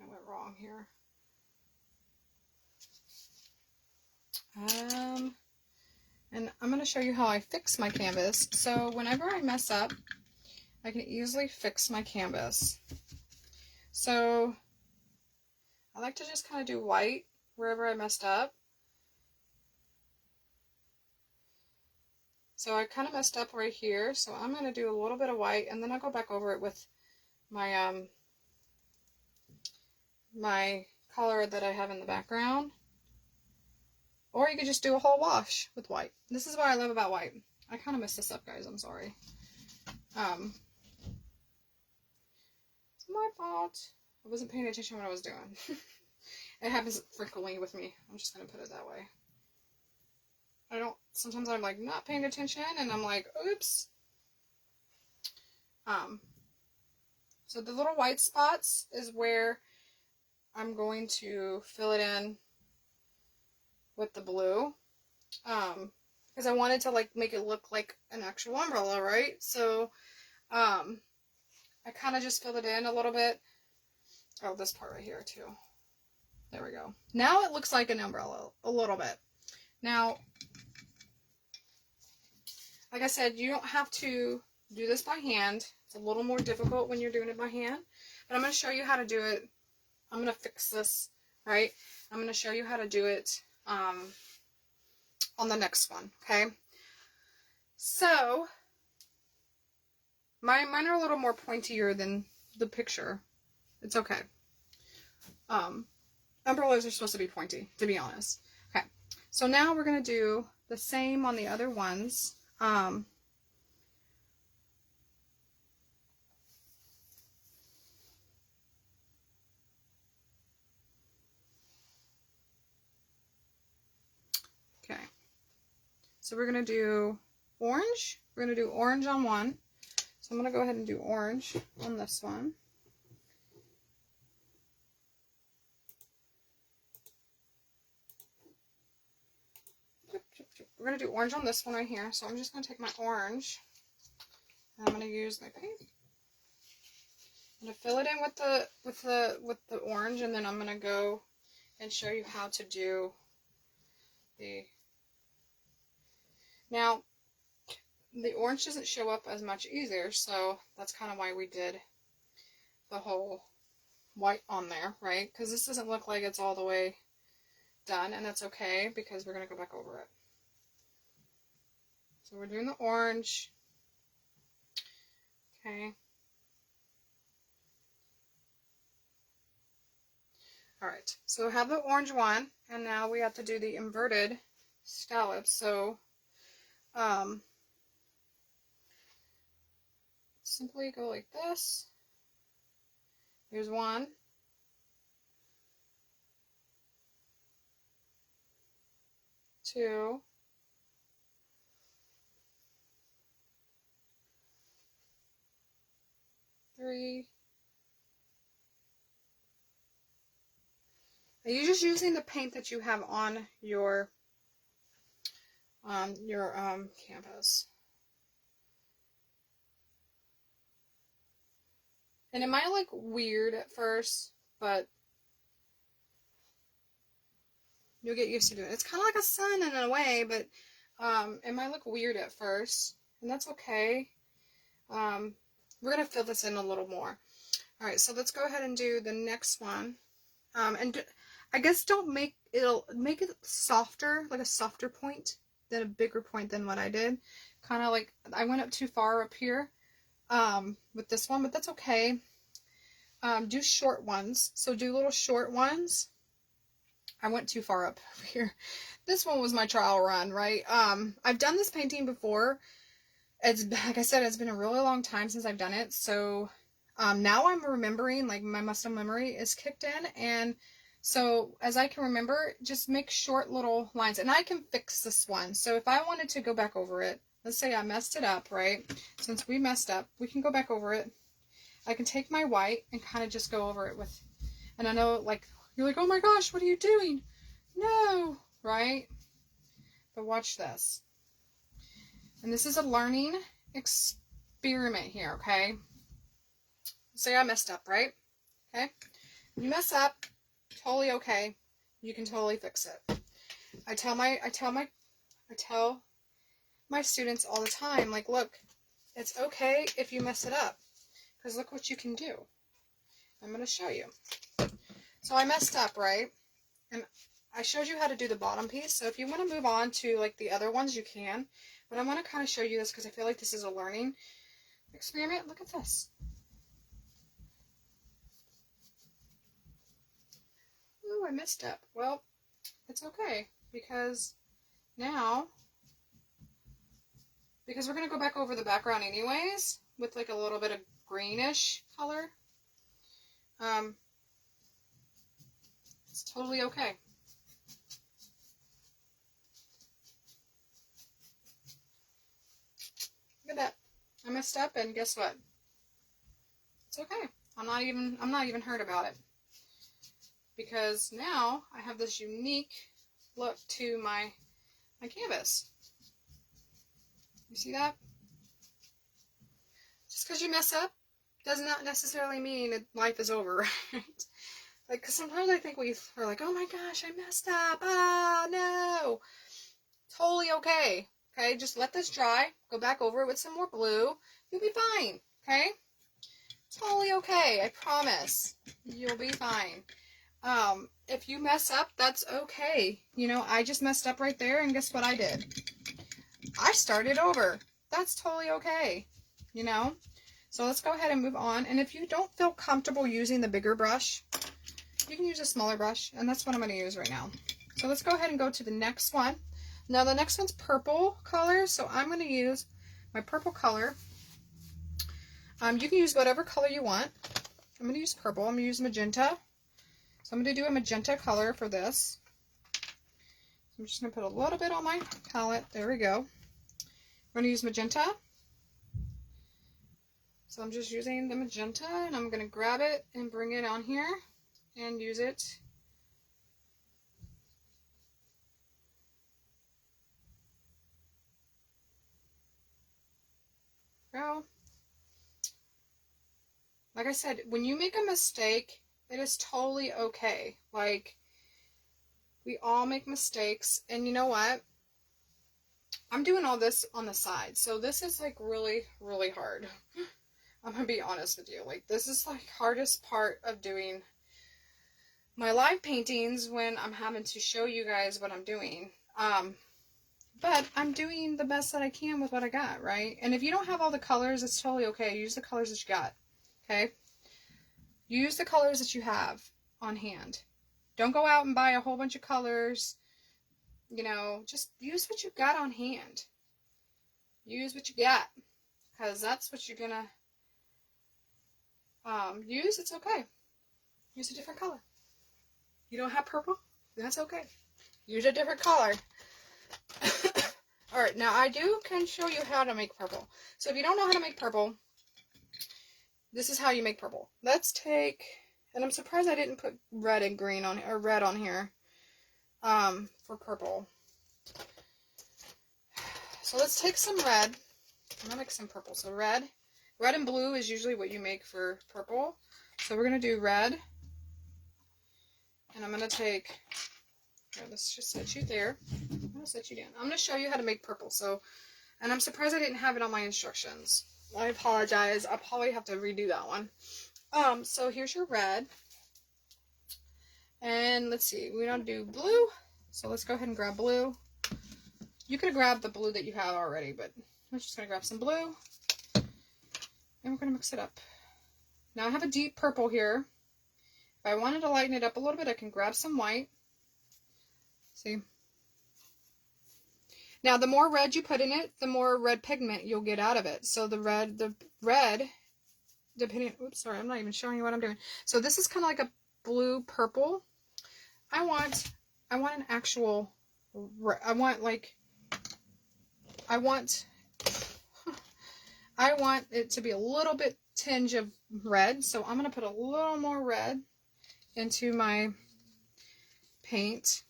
I went wrong here. And I'm going to show you how I fix my canvas. So whenever I mess up, I can easily fix my canvas. So I like to just kind of do white wherever I messed up. So I kind of messed up right here. So I'm going to do a little bit of white, and then I'll go back over it with my my color that I have in the background. Or you could just do a whole wash with white. This is what I love about white. I kind of messed this up, guys. I'm sorry. It's my fault. I wasn't paying attention when I was doing. It happens frequently with me. I'm just going to put it that way. Sometimes I'm like not paying attention and I'm like, oops. So the little white spots is where I'm going to fill it in with the blue. Because I wanted to like make it look like an actual umbrella, right? So, I kind of just filled it in a little bit. Oh, this part right here too. There we go. Now it looks like an umbrella a little bit. Now, like I said, you don't have to do this by hand. It's a little more difficult when you're doing it by hand. But I'm going to show you how to do it. I'm going to fix this, right? I'm going to show you how to do it on the next one, okay? So, mine are a little more pointier than the picture. It's okay. Umbrellas are supposed to be pointy, to be honest. Okay, so now we're going to do the same on the other ones. Okay, so we're going to do orange. We're going to do orange on one. So I'm going to go ahead and do orange on this one. We're going to do orange on this one right here. So I'm just going to take my orange and I'm going to use my paint. I'm going to fill it in with the orange, and then I'm going to go and show you how to do the... Now, the orange doesn't show up as much either, so that's kind of why we did the whole white on there, right? Because this doesn't look like it's all the way done, and that's okay because we're going to go back over it. So we're doing the orange. Okay. Alright, so we have the orange one, and now we have to do the inverted scallops. So, simply go like this. Here's one. Two. Three. Are you just using the paint that you have on your canvas? And it might look weird at first, but you'll get used to doing it. It's kind of like a sun in a way, but it might look weird at first, and that's okay. We're going to fill this in a little more. Alright, so let's go ahead and do the next one. I guess make it softer, like a softer point than a bigger point than what I did. Kind of like, I went up too far up here with this one, but that's okay. Do short ones. So do little short ones. I went too far up here. This one was my trial run, right? I've done this painting before. It's, like I said, it's been a really long time since I've done it. So now I'm remembering, like my muscle memory is kicked in. And so as I can remember, just make short little lines. And I can fix this one. So if I wanted to go back over it, let's say I messed it up, right? Since we messed up, we can go back over it. I can take my white and kind of just go over it with, and I know, like, you're like, oh my gosh, what are you doing? No, right? But watch this. And this is a learning experiment here, okay? Say I messed up, right? Okay? You mess up, totally okay. You can totally fix it. I tell my students all the time, like, look, it's okay if you mess it up, because look what you can do. I'm going to show you. So I messed up, right? And I showed you how to do the bottom piece. So if you want to move on to like the other ones, you can. But I want to kind of show you this because I feel like this is a learning experiment. Look at this. Ooh, I messed up. Well, it's okay because now, because we're going to go back over the background anyways with like a little bit of greenish color. It's totally okay. Look at that. I messed up and guess what? It's okay. I'm not even hurt about it. Because now I have this unique look to my canvas. You see that? Just because you mess up does not necessarily mean that life is over, right? Like, cause sometimes I think we are like, oh my gosh, I messed up. Ah, no. Totally okay. Okay, just let this dry. Go back over it with some more blue. You'll be fine. Okay? Totally okay. I promise. You'll be fine. If you mess up, that's okay. You know, I just messed up right there, and guess what I did? I started over. That's totally okay. You know? So let's go ahead and move on. And if you don't feel comfortable using the bigger brush, you can use a smaller brush, and that's what I'm going to use right now. So let's go ahead and go to the next one. Now the next one's purple color, so I'm going to use my purple color. You can use whatever color you want. I'm going to use purple. I'm going to use magenta. So I'm going to do a magenta color for this. So I'm just going to put a little bit on my palette. There we go. I'm going to use magenta. So I'm just using the magenta, and I'm going to grab it and bring it on here and use it. Go. Like I said, when you make a mistake, it is totally okay. Like, we all make mistakes, and you know what? I'm doing all this on the side, so this is like really, really hard. I'm gonna be honest with you. Like, this is like hardest part of doing my live paintings when I'm having to show you guys what I'm doing. But I'm doing the best that I can with what I got, right? And if you don't have all the colors, it's totally okay. Use the colors that you got, okay? Use the colors that you have on hand. Don't go out and buy a whole bunch of colors. You know, just use what you got on hand. Use what you got, because that's what you're gonna use. It's okay. Use a different color. You don't have purple? That's okay. Use a different color. Alright, now I can show you how to make purple. So if you don't know how to make purple, this is how you make purple. Let's take, and I'm surprised I didn't put red and green on, or red on here, for purple. So let's take some red. I'm gonna make some purple. So red and blue is usually what you make for purple. So we're gonna do red, and I'm gonna take, here, let's just set you there. I'm gonna set you down. I'm gonna show you how to make purple. So, and I'm surprised I didn't have it on my instructions. I apologize. I'll probably have to redo that one. So here's your red. And let's see, we don't do blue. So let's go ahead and grab blue. You could have grabbed the blue that you have already, but I'm just going to grab some blue. And we're going to mix it up. Now I have a deep purple here. If I wanted to lighten it up a little bit, I can grab some white. See? Now the more red you put in it, the more red pigment you'll get out of it. So the red, depending, oops, sorry, I'm not even showing you what I'm doing. So this is kind of like a blue purple. I want an actual, I want it to be a little bit tinge of red. So I'm going to put a little more red into my paint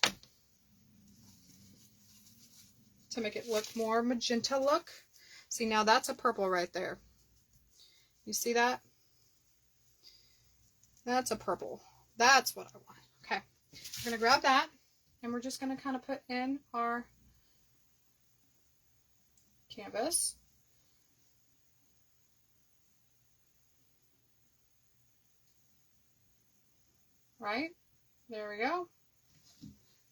to make it look more magenta look. See, now that's a purple right there. You see that? That's a purple. That's what I want. Okay. We're going to grab that, and we're just going to kind of put in our canvas. Right? There we go.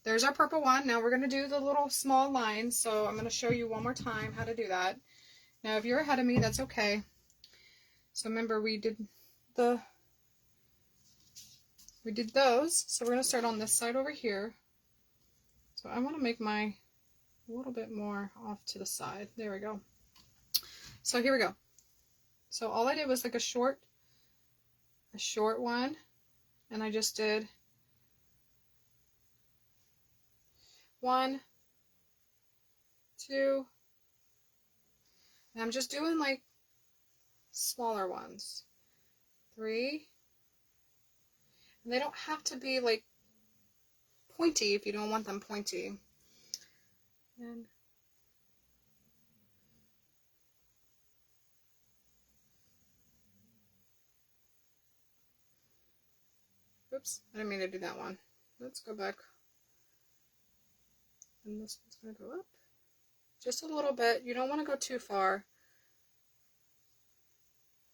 there's our purple one. Now we're going to do the little small lines. So I'm going to show you one more time how to do that. Now if you're ahead of me, that's okay. So remember we did those. So we're going to start on this side over here. So I want to make my a little bit more off to the side. There we go. So here we go. So all I did was like a short one, and I just did 1, 2, and I'm just doing like smaller ones, 3, and they don't have to be like pointy if you don't want them pointy. And oops, I didn't mean to do that one. Let's go back. And this one's going to go up just a little bit. You don't want to go too far.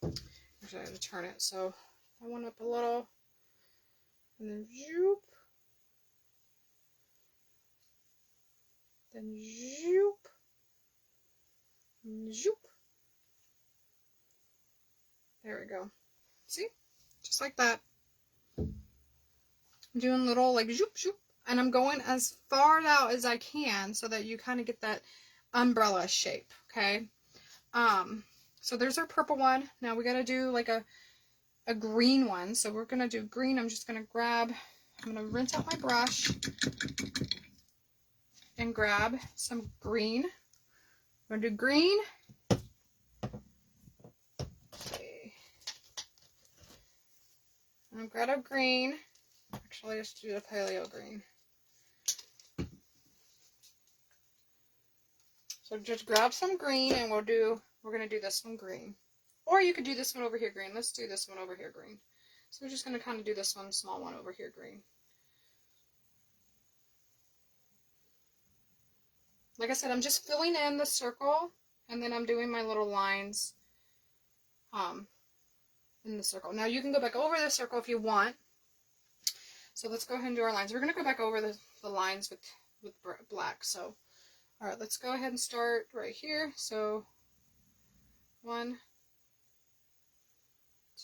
Actually, I have to turn it. So I went up a little. And then zoop. Then zoop. Zoop. There we go. See? Just like that. I'm doing little like zoop zoop. And I'm going as far out as I can so that you kind of get that umbrella shape, okay? So there's our purple one. Now we got to do like a green one. So we're going to do green. I'm just going to grab, I'm going to rinse out my brush and grab some green. I'm going to do green. Okay. I'm going to grab a green. Actually, let's do the paleo green. So just grab some green and we're going to do this one green. Or you could do this one over here green. Let's do this one over here green. So we're just going to kind of do this one small one over here green. Like I said, I'm just filling in the circle and then I'm doing my little lines in the circle. Now you can go back over the circle if you want. So let's go ahead and do our lines. We're going to go back over the lines with black. So alright, let's go ahead and start right here. So 1,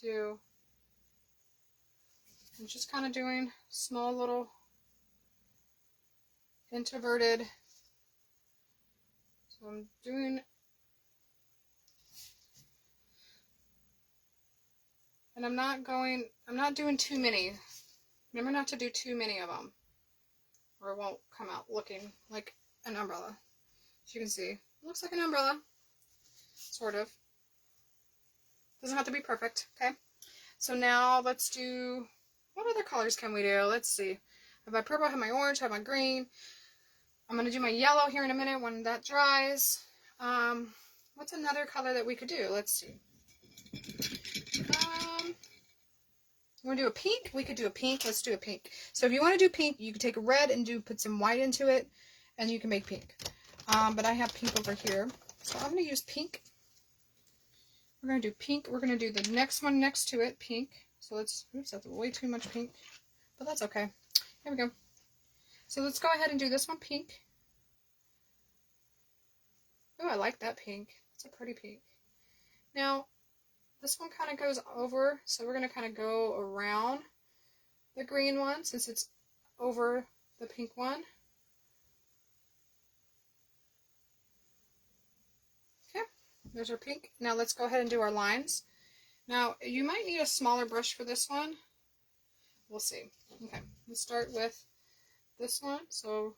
2, I'm just kind of doing small little introverted. So I'm doing, and I'm not doing too many. Remember not to do too many of them, or it won't come out looking like an umbrella. As you can see, it looks like an umbrella, sort of. Doesn't have to be perfect, okay? So now let's do, what other colors can we do? Let's see. I have my purple, I have my orange, I have my green. I'm going to do my yellow here in a minute when that dries. What's another color that we could do? Let's see. You want to do a pink? We could do a pink. Let's do a pink. So if you want to do pink, you can take red and put some white into it, and you can make pink. But I have pink over here. So I'm going to use pink. We're going to do pink. We're going to do the next one next to it, pink. So let's, oops, that's way too much pink. But that's okay. Here we go. So let's go ahead and do this one pink. Oh, I like that pink. It's a pretty pink. Now, this one kind of goes over, so we're going to kind of go around the green one since it's over the pink one. Okay, there's our pink. Now let's go ahead and do our lines. Now, you might need a smaller brush for this one. We'll see. Okay, let's start with this one. So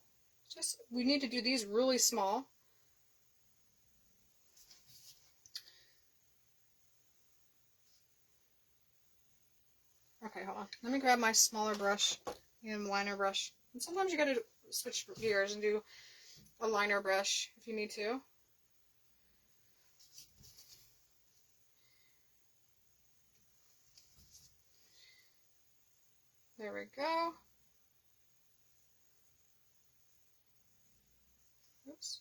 we need to do these really small. Okay, hold on. Let me grab my smaller brush and liner brush. And sometimes you gotta switch gears and do a liner brush if you need to. There we go. Oops.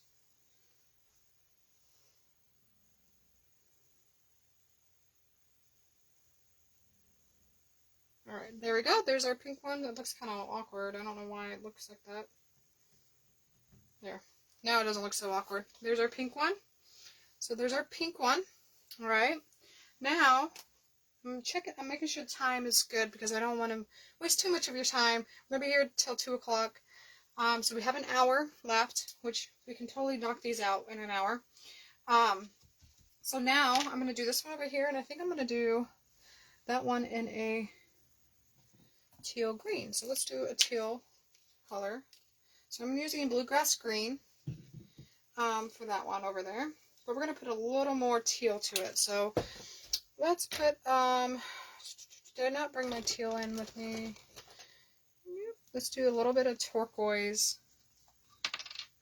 Alright, there we go. There's our pink one. That looks kind of awkward. I don't know why it looks like that. There. Now it doesn't look so awkward. There's our pink one. So there's our pink one. Alright. Now, I'm making sure time is good because I don't want to waste too much of your time. We're going to be here till 2 o'clock. So we have an hour left, which we can totally knock these out in an hour. So now I'm going to do this one over here, and I think I'm going to do that one in a teal green. So let's do a teal color. So I'm using a bluegrass green for that one over there. But we're going to put a little more teal to it. So let's put, did I not bring my teal in with me? Yep. Let's do a little bit of turquoise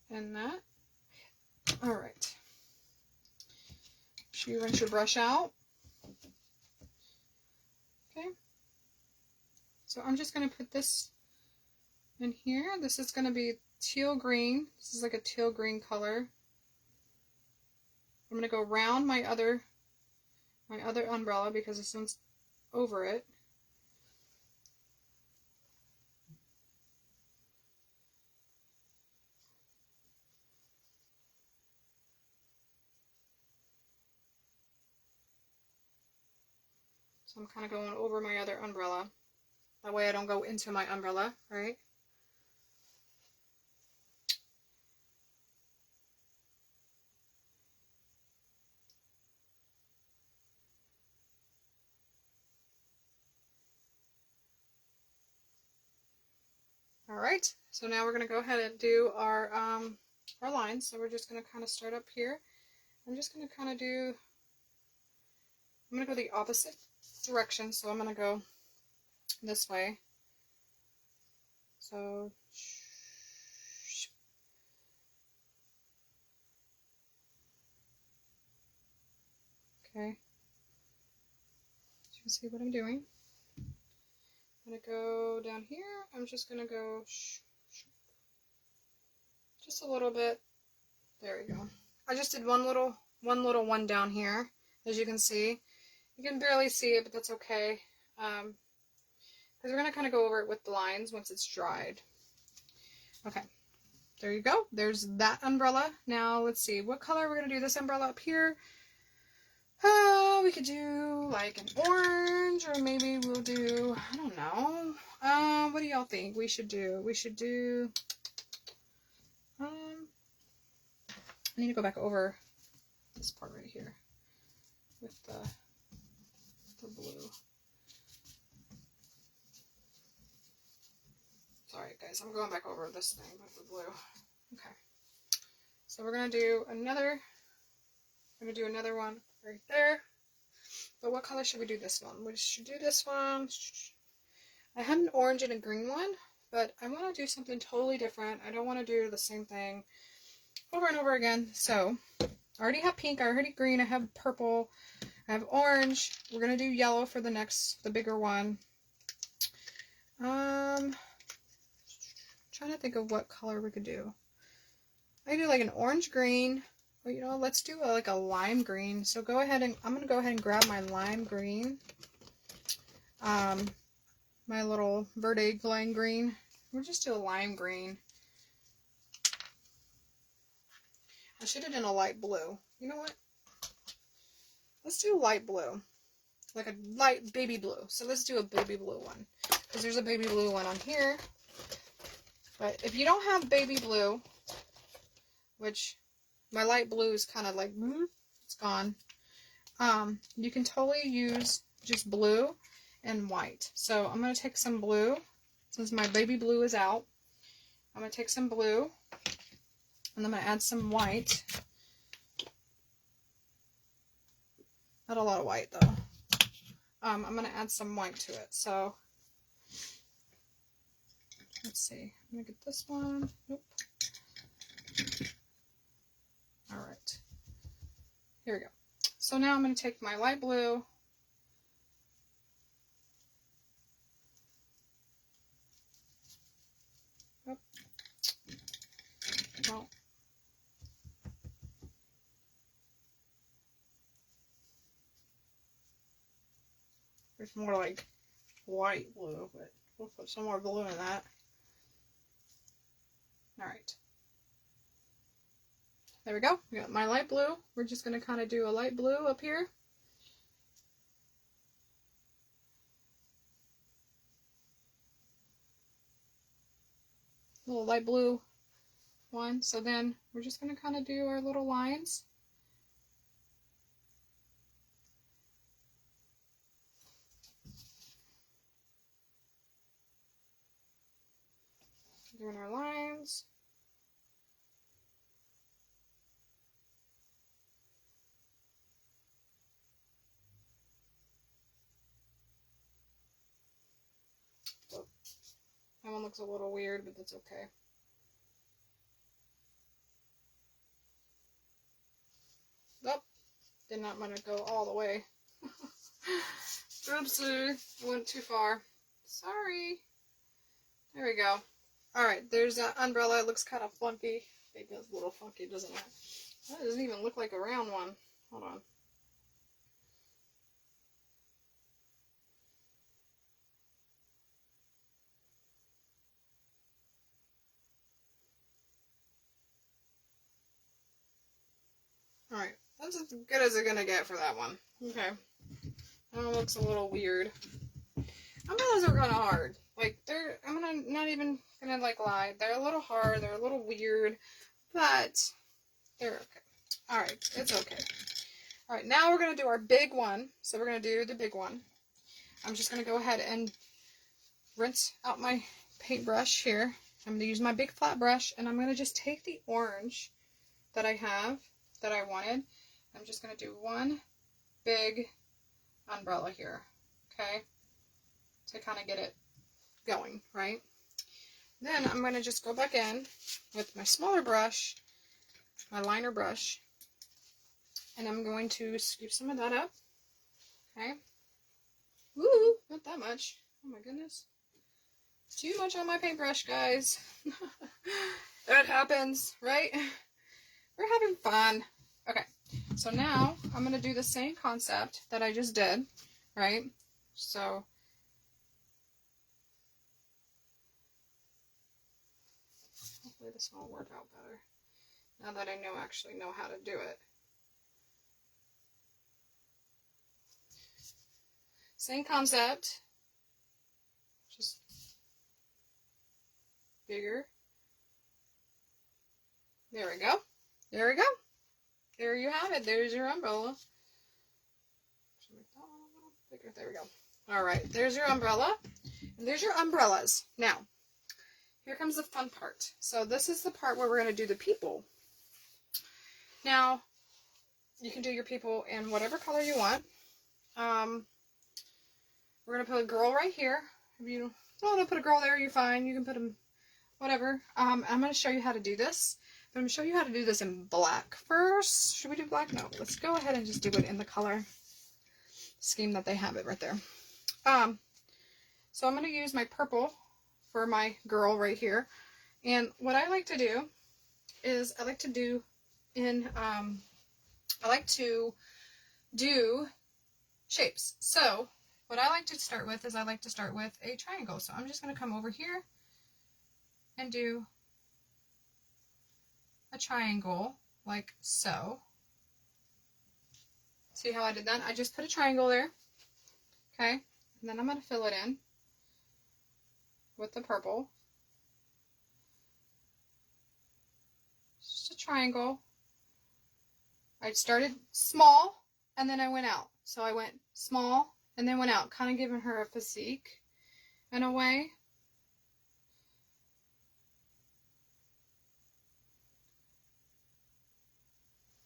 in that. Alright. You rinse your brush out. Okay. So I'm just going to put this in here. This is going to be teal green. This is like a teal green color. I'm going to go around my other umbrella because this one's over it. So I'm kind of going over my other umbrella. That way I don't go into my umbrella, right? Alright, so now we're going to go ahead and do our lines. So we're just going to kind of start up here. I'm just going to kind of do, I'm going to go the opposite direction, so I'm going to go this way. So, okay, so you can see what I'm doing. I'm going to go down here. I'm just going to go just a little bit. There we go. I just did one little one down here, as you can see. You can barely see it, but that's okay. Because we're going to kind of go over it with the lines once it's dried. Okay. There you go. There's that umbrella. Now, let's see. What color we're going to do this umbrella up here? We could do like an orange, or maybe we'll do, I don't know. What do y'all think we should do? We should do, I need to go back over this part right here with the blue. Sorry guys, I'm going back over this thing with the blue. Okay. So we're going to do another one right there. But what color should we do this one? We should do this one. I had an orange and a green one, but I want to do something totally different. I don't want to do the same thing over and over again. So I already have pink, I already have green, I have purple, I have orange. We're going to do yellow for the bigger one. Trying to think of what color we could do. I could do like an orange green. Or, you know, let's do like a lime green. So go ahead and, I'm going to go ahead and grab my lime green. My little Verde lime green. We'll just do a lime green. I should have done a light blue. You know what? Let's do light blue. Like a light baby blue. So let's do a baby blue one. Because there's a baby blue one on here. But if you don't have baby blue, which my light blue is kind of like, it's gone. You can totally use just blue and white. So I'm going to take some blue, since my baby blue is out. I'm going to take some blue, and I'm going to add some white. Not a lot of white, though. I'm going to add some white to it. So, let's see. I'm going to get this one. Nope. Alright. Here we go. So now I'm going to take my light blue. Oh. Well. There's more like white blue, but we'll put some more blue in that. Alright. There we go. We got my light blue. We're just going to kind of do a light blue up here. Little light blue one. So then we're just going to kind of do our little lines. Doing our lines. Oh, that one looks a little weird, but that's okay. Oh, did not want to go all the way. Oopsie, went too far. Sorry. There we go. Alright, there's that umbrella. It looks kind of funky. It does a little funky, doesn't it? That doesn't even look like a round one. Hold on. Alright, that's as good as it's gonna get for that one. Okay. That one looks a little weird. Umbrellas are kind of hard. Like, I'm not even gonna, like, lie. They're a little hard, they're a little weird, but they're okay. Alright, it's okay. Alright, now we're gonna do our big one. So we're gonna do the big one. I'm just gonna go ahead and rinse out my paintbrush here. I'm gonna use my big flat brush, and I'm gonna just take the orange that I have, that I wanted. I'm just gonna do one big umbrella here, okay? To kind of get it going, right? Then I'm going to just go back in with my smaller brush, my liner brush, and I'm going to scoop some of that up, okay? Woo, not that much. Oh my goodness. Too much on my paintbrush, guys. It happens, right? We're having fun. Okay, so now I'm going to do the same concept that I just did, right? So hopefully this will work out better now that I actually know how to do it. Same concept, just bigger. There we go. There we go. There you have it. There's your umbrella. There we go. Alright, there's your umbrella. And there's your umbrellas. Now, here comes the fun part. So this is the part where we're going to do the people. Now, you can do your people in whatever color you want. We're going to put a girl right here. If you don't want to put a girl there, you're fine. You can put them, whatever. I'm going to show you how to do this. I'm going to show you how to do this in black first. Should we do black? No. Let's go ahead and just do it in the color scheme that they have it right there. So I'm going to use my purple for my girl right here. And what I like to do is I like to do shapes. So what I like to start with is I like to start with a triangle. So I'm just going to come over here and do a triangle like so. See how I did that? I just put a triangle there. Okay. And then I'm going to fill it in with the purple. Just a triangle. I started small and then I went out. So I went small and then went out, kind of giving her a physique in a way.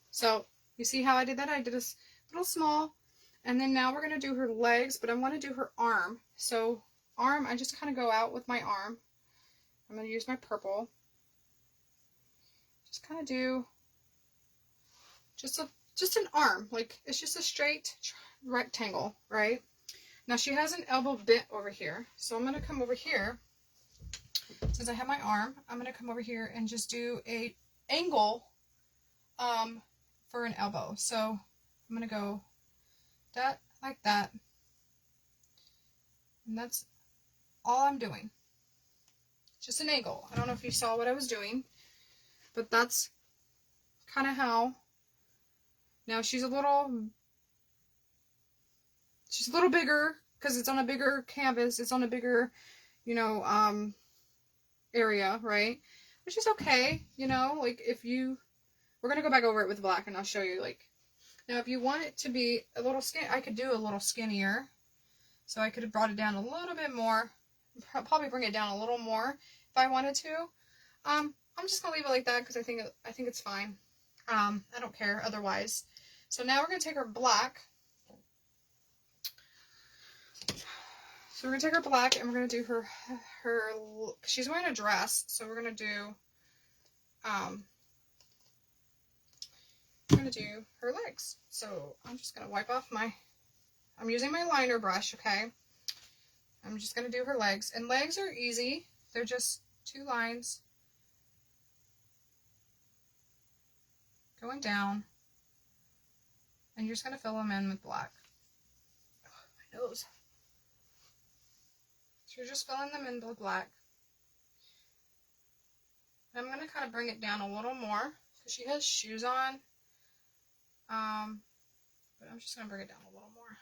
So you see how I did that? I did a little small, and then now we're going to do her legs, but I want to do her arm. So arm, I just kind of go out with my arm. I'm going to use my purple. Just kind of do just an arm, like it's just a straight rectangle, right? Now she has an elbow bent over here, so I'm going to come over here. Since I have my arm, I'm going to come over here and just do a angle for an elbow. So I'm going to go that like that, And that's all I'm doing. Just an angle. I don't know if you saw what I was doing, but that's kind of how. Now she's a little bigger because it's on a bigger canvas. It's on a bigger, you know, area, right? Which is okay, you know, like if you, we're going to go back over it with black and I'll show you, like, now if you want it to be a little skinny, I could do a little skinnier. So I could have brought it down a little bit more, probably bring it down a little more if I wanted to. I'm just going to leave it like that because I think it's fine. I don't care otherwise. So now we're going to take our black. So we're going to take our black and we're going to do her, she's wearing a dress, so we're going to do, her legs. So I'm just going to wipe off I'm using my liner brush, okay? I'm just going to do her legs. And legs are easy. They're just 2 lines going down. And you're just going to fill them in with black. Oh, my nose. So you're just filling them in with black. And I'm going to kind of bring it down a little more because she has shoes on. But I'm just going to bring it down a little more.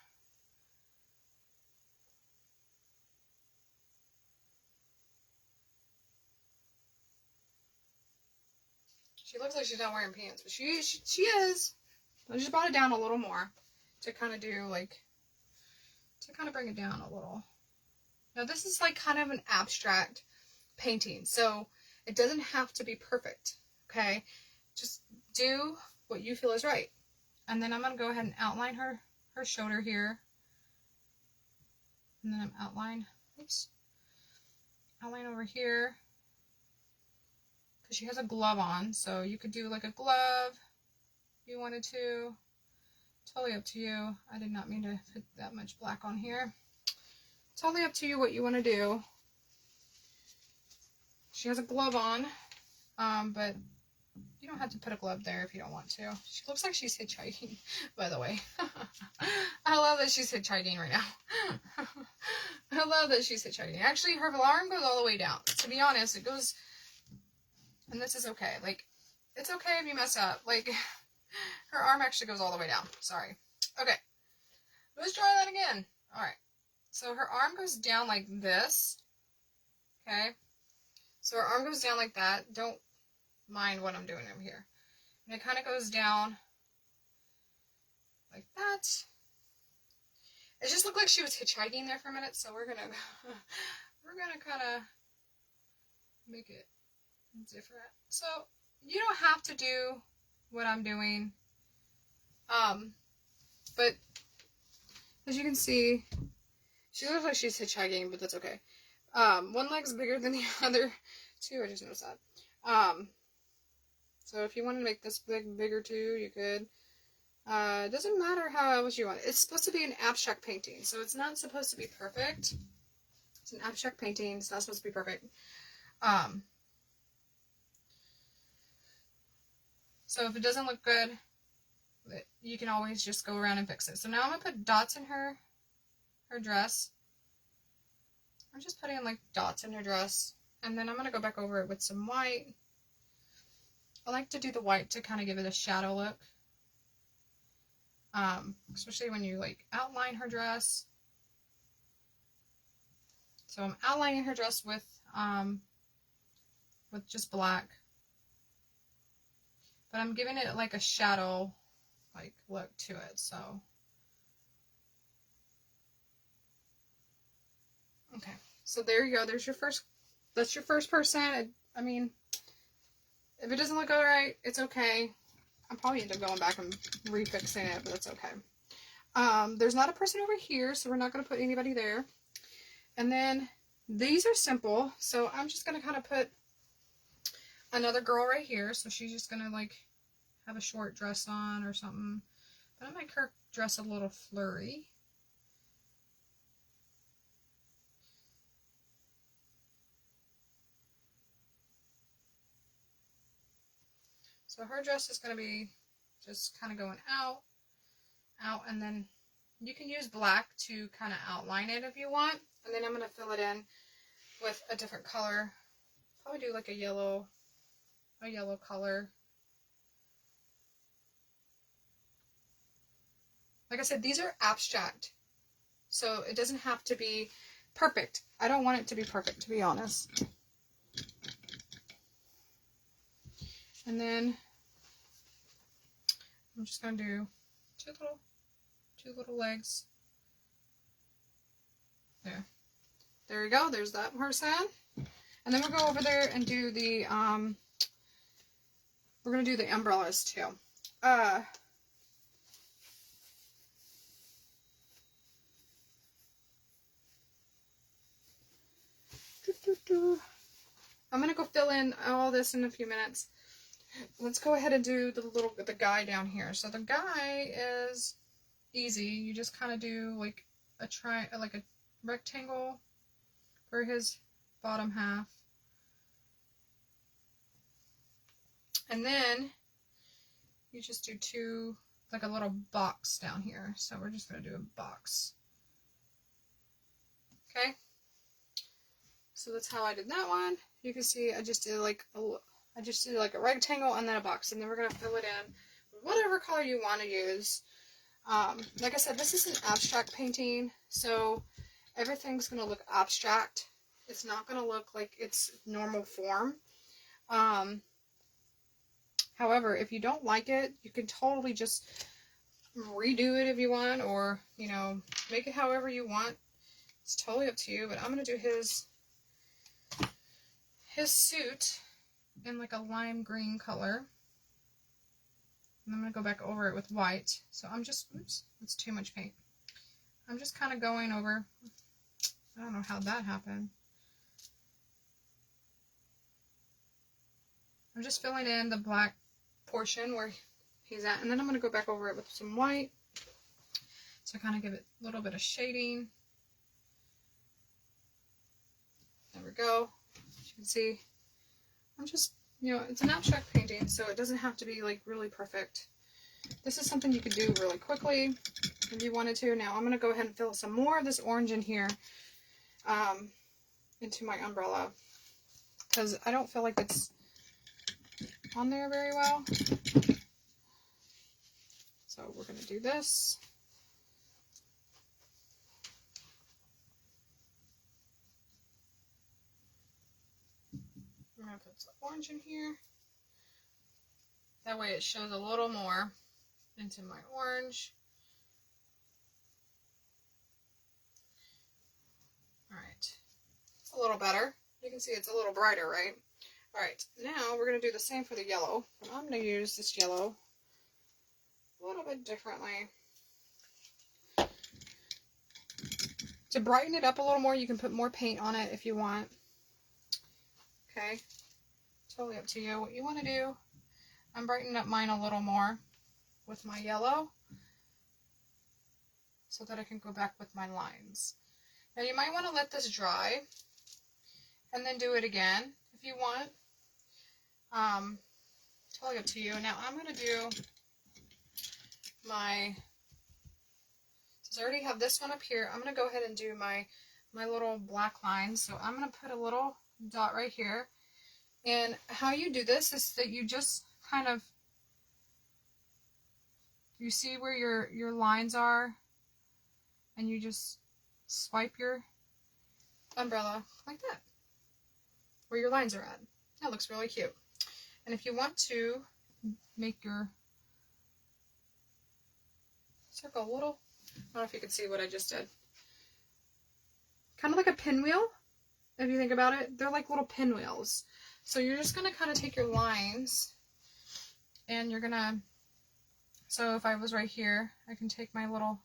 She looks like she's not wearing pants, but she is. I just brought it down a little more to kind of do, like, to kind of bring it down a little. Now this is like kind of an abstract painting, so it doesn't have to be perfect, okay? Just do what you feel is right. And then I'm going to go ahead and outline her shoulder here. And then I'm outline over here. Because she has a glove on, so you could do like a glove if you wanted to. Totally up to you. I did not mean to put that much black on here. Totally up to you what you want to do. She has a glove on, but you don't have to put a glove there if you don't want to. She looks like she's hitchhiking, by the way. I love that she's hitchhiking right now. I love that she's hitchhiking. Actually, her arm goes all the way down. To be honest, it goes... And this is okay. Like, it's okay if you mess up. Like, her arm actually goes all the way down. Sorry. Okay. Let's try that again. Alright. So her arm goes down like this. Okay. So her arm goes down like that. Don't mind what I'm doing over here. And it kind of goes down like that. It just looked like she was hitchhiking there for a minute, so we're gonna kind of make it different. So you don't have to do what I'm doing, but as you can see, she looks like she's hitchhiking, but that's okay. One leg's bigger than the other two. I just noticed that. So if you want to make this bigger too, you could. It doesn't matter how else you want it. It's supposed to be an abstract painting, so it's not supposed to be perfect. It's an abstract painting. It's not supposed to be perfect. So if it doesn't look good, you can always just go around and fix it. So now I'm going to put dots in her dress. I'm just putting like dots in her dress. And then I'm going to go back over it with some white. I like to do the white to kind of give it a shadow look. Especially when you like outline her dress. So I'm outlining her dress with just black. But I'm giving it like a shadow like look to it, so. Okay, so there you go. There's your first, that's your first person. I mean, if it doesn't look alright, it's okay. I'll probably end up going back and refixing it, but that's okay. There's not a person over here, so we're not going to put anybody there. And then these are simple, so I'm just going to kind of put another girl right here. So she's just going to like have a short dress on or something. But I make her dress a little flurry. So her dress is going to be just kind of going out, and then you can use black to kind of outline it if you want. And then I'm going to fill it in with a different color. Probably do like a yellow color. Like I said, these are abstract, so it doesn't have to be perfect. I don't want it to be perfect, to be honest. And then I'm just going to do two little legs. There we go. There's that person. And then we'll go over there and do the, we're going to do the umbrellas too. I'm going to go fill in all this in a few minutes. Let's go ahead and do the guy down here. So the guy is easy. You just kind of do like a rectangle for his bottom half. And then you just do like a little box down here. So we're just going to do a box. Okay. So that's how I did that one. You can see I just did like a rectangle and then a box. And then we're going to fill it in with whatever color you want to use. Like I said, this is an abstract painting, so everything's going to look abstract. It's not going to look like its normal form. However, if you don't like it, you can totally just redo it if you want, or, you know, make it however you want. It's totally up to you, but I'm going to do his suit in like a lime green color. And I'm going to go back over it with white. So I'm just, oops, that's too much paint. I'm just kind of going over, I don't know how that happened. I'm just filling in the black portion where he's at. And then I'm going to go back over it with some white. So kind of give it a little bit of shading. There we go. As you can see, I'm just, you know, it's an abstract painting, so it doesn't have to be like really perfect. This is something you could do really quickly if you wanted to. Now I'm going to go ahead and fill some more of this orange in here into my umbrella, because I don't feel like it's on there very well. So we're going to do this. I'm going to put some orange in here. That way it shows a little more into my orange. Alright. It's a little better. You can see it's a little brighter, right? Alright, now we're going to do the same for the yellow. But I'm going to use this yellow a little bit differently. To brighten it up a little more, you can put more paint on it if you want. Okay, totally up to you what you want to do. I'm brightening up mine a little more with my yellow so that I can go back with my lines. Now you might want to let this dry and then do it again if you want. Totally up to you. Now I'm going to do since I already have this one up here, I'm going to go ahead and do my little black lines. So I'm going to put a little dot right here. And how you do this is that you just kind of, you see where your lines are, and you just swipe your umbrella like that, where your lines are at. That looks really cute. And if you want to make your circle a little, I don't know if you can see what I just did. Kind of like a pinwheel, if you think about it. They're like little pinwheels. So you're just going to kind of take your lines, and you're going to, so if I was right here, I can take my little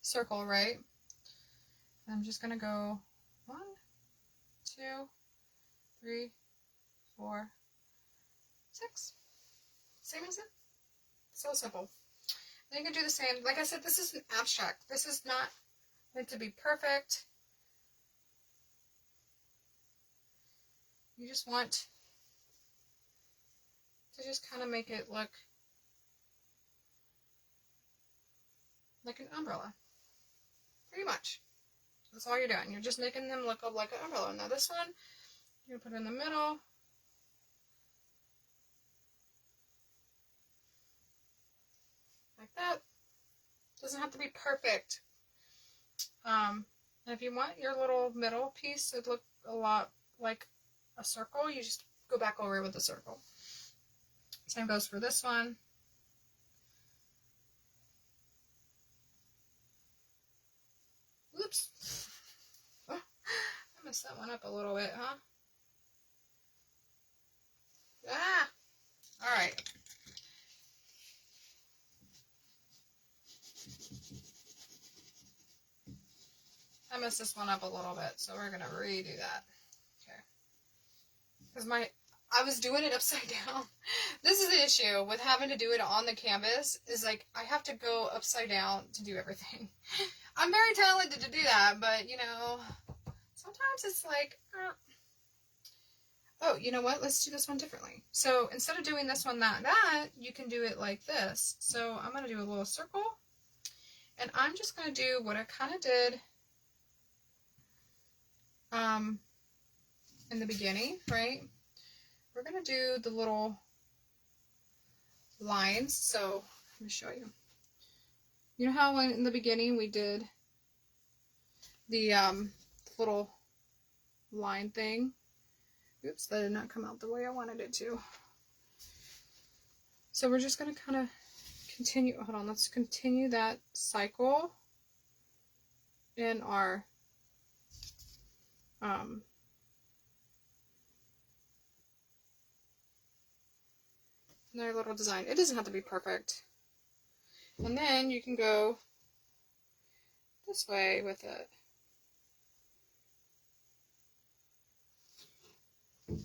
circle, right? And I'm just going to go 1, 2, 3, 4, 6. Same as it. So simple. And you can do the same. Like I said, this is an abstract. This is not meant to be perfect. You just want to just kind of make it look like an umbrella. Pretty much. That's all you're doing. You're just making them look up like an umbrella. Now this one, you're going to put in the middle. Like that. Doesn't have to be perfect. And if you want your little middle piece to look a lot like a circle, you just go back over it with a circle. Same goes for this one. Oops. Oh, I messed that one up a little bit, huh? Ah! Alright. I messed this one up a little bit, so we're going to redo that. Okay. Because I was doing it upside down. This is the issue with having to do it on the canvas, is like, I have to go upside down to do everything. I'm very talented to do that, but, you know, sometimes it's like, oh, you know what? Let's do this one differently. So instead of doing this one that, you can do it like this. So I'm going to do a little circle, and I'm just going to do what I kind of did in the beginning, right? We're going to do the little lines. So let me show you. You know how in the beginning we did the little line thing? Oops, that did not come out the way I wanted it to. So we're just going to kind of continue. Hold on, let's continue that cycle in our their little design. It doesn't have to be perfect. And then you can go this way with it. It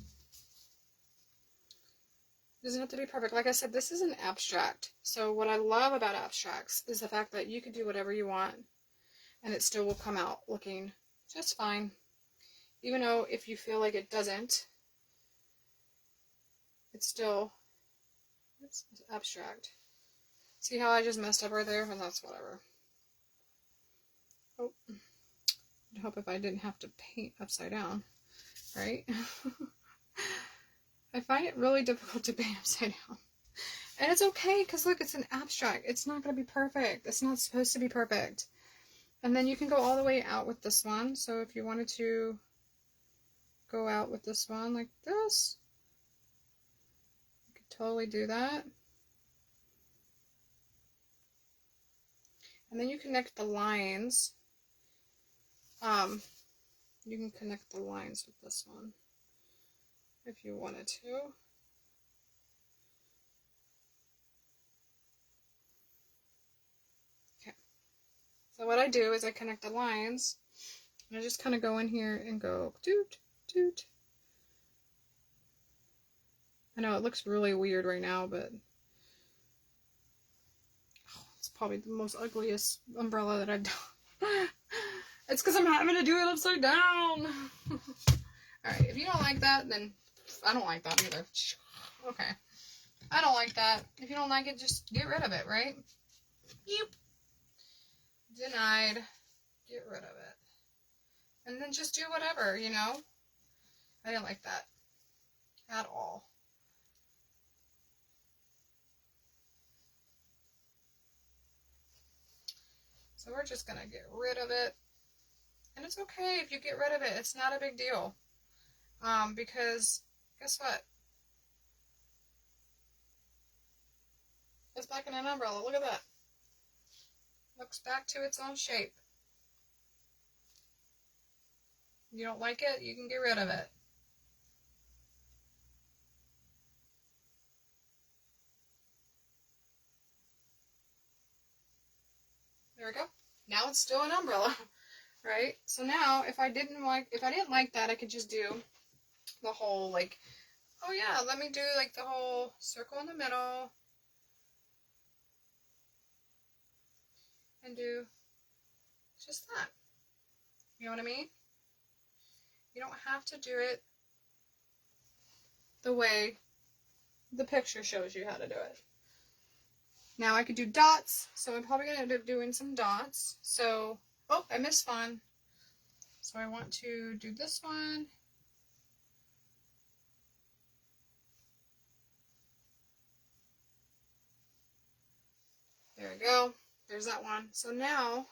doesn't have to be perfect. Like I said, this is an abstract. So what I love about abstracts is the fact that you can do whatever you want and it still will come out looking just fine. Even though if you feel like it doesn't, it's still, it's abstract. See how I just messed up right there? And that's whatever. Oh, I'd hope if I didn't have to paint upside down, right? I find it really difficult to paint upside down. And it's okay, because look, it's an abstract. It's not going to be perfect. It's not supposed to be perfect. And then you can go all the way out with this one. So if you wanted to go out with this one like this, you could totally do that. And then you connect the lines. You can connect the lines with this one if you wanted to. Okay. So what I do is I connect the lines, and I just kind of go in here and go toot, toot. I know it looks really weird right now, but it's probably the most ugliest umbrella that I've done. It's because I'm having to do it upside down. Alright, if you don't like that, then I don't like that either. Okay. I don't like that. If you don't like it, just get rid of it, right? Yep. Denied. Get rid of it. And then just do whatever, you know? I didn't like that. At all. So we're just going to get rid of it. And it's okay if you get rid of it. It's not a big deal. Because, guess what? It's back in an umbrella. Look at that. Looks back to its own shape. You don't like it, you can get rid of it. There we go. Now it's still an umbrella, right? So now, if I didn't like that, I could just do the whole, like, oh yeah, let me do like the whole circle in the middle, and do just that. You know what I mean? You don't have to do it the way the picture shows you how to do it. Now I could do dots, so I'm probably going to end up doing some dots. So, oh, I missed one. So I want to do this one. There we go. There's that one. So now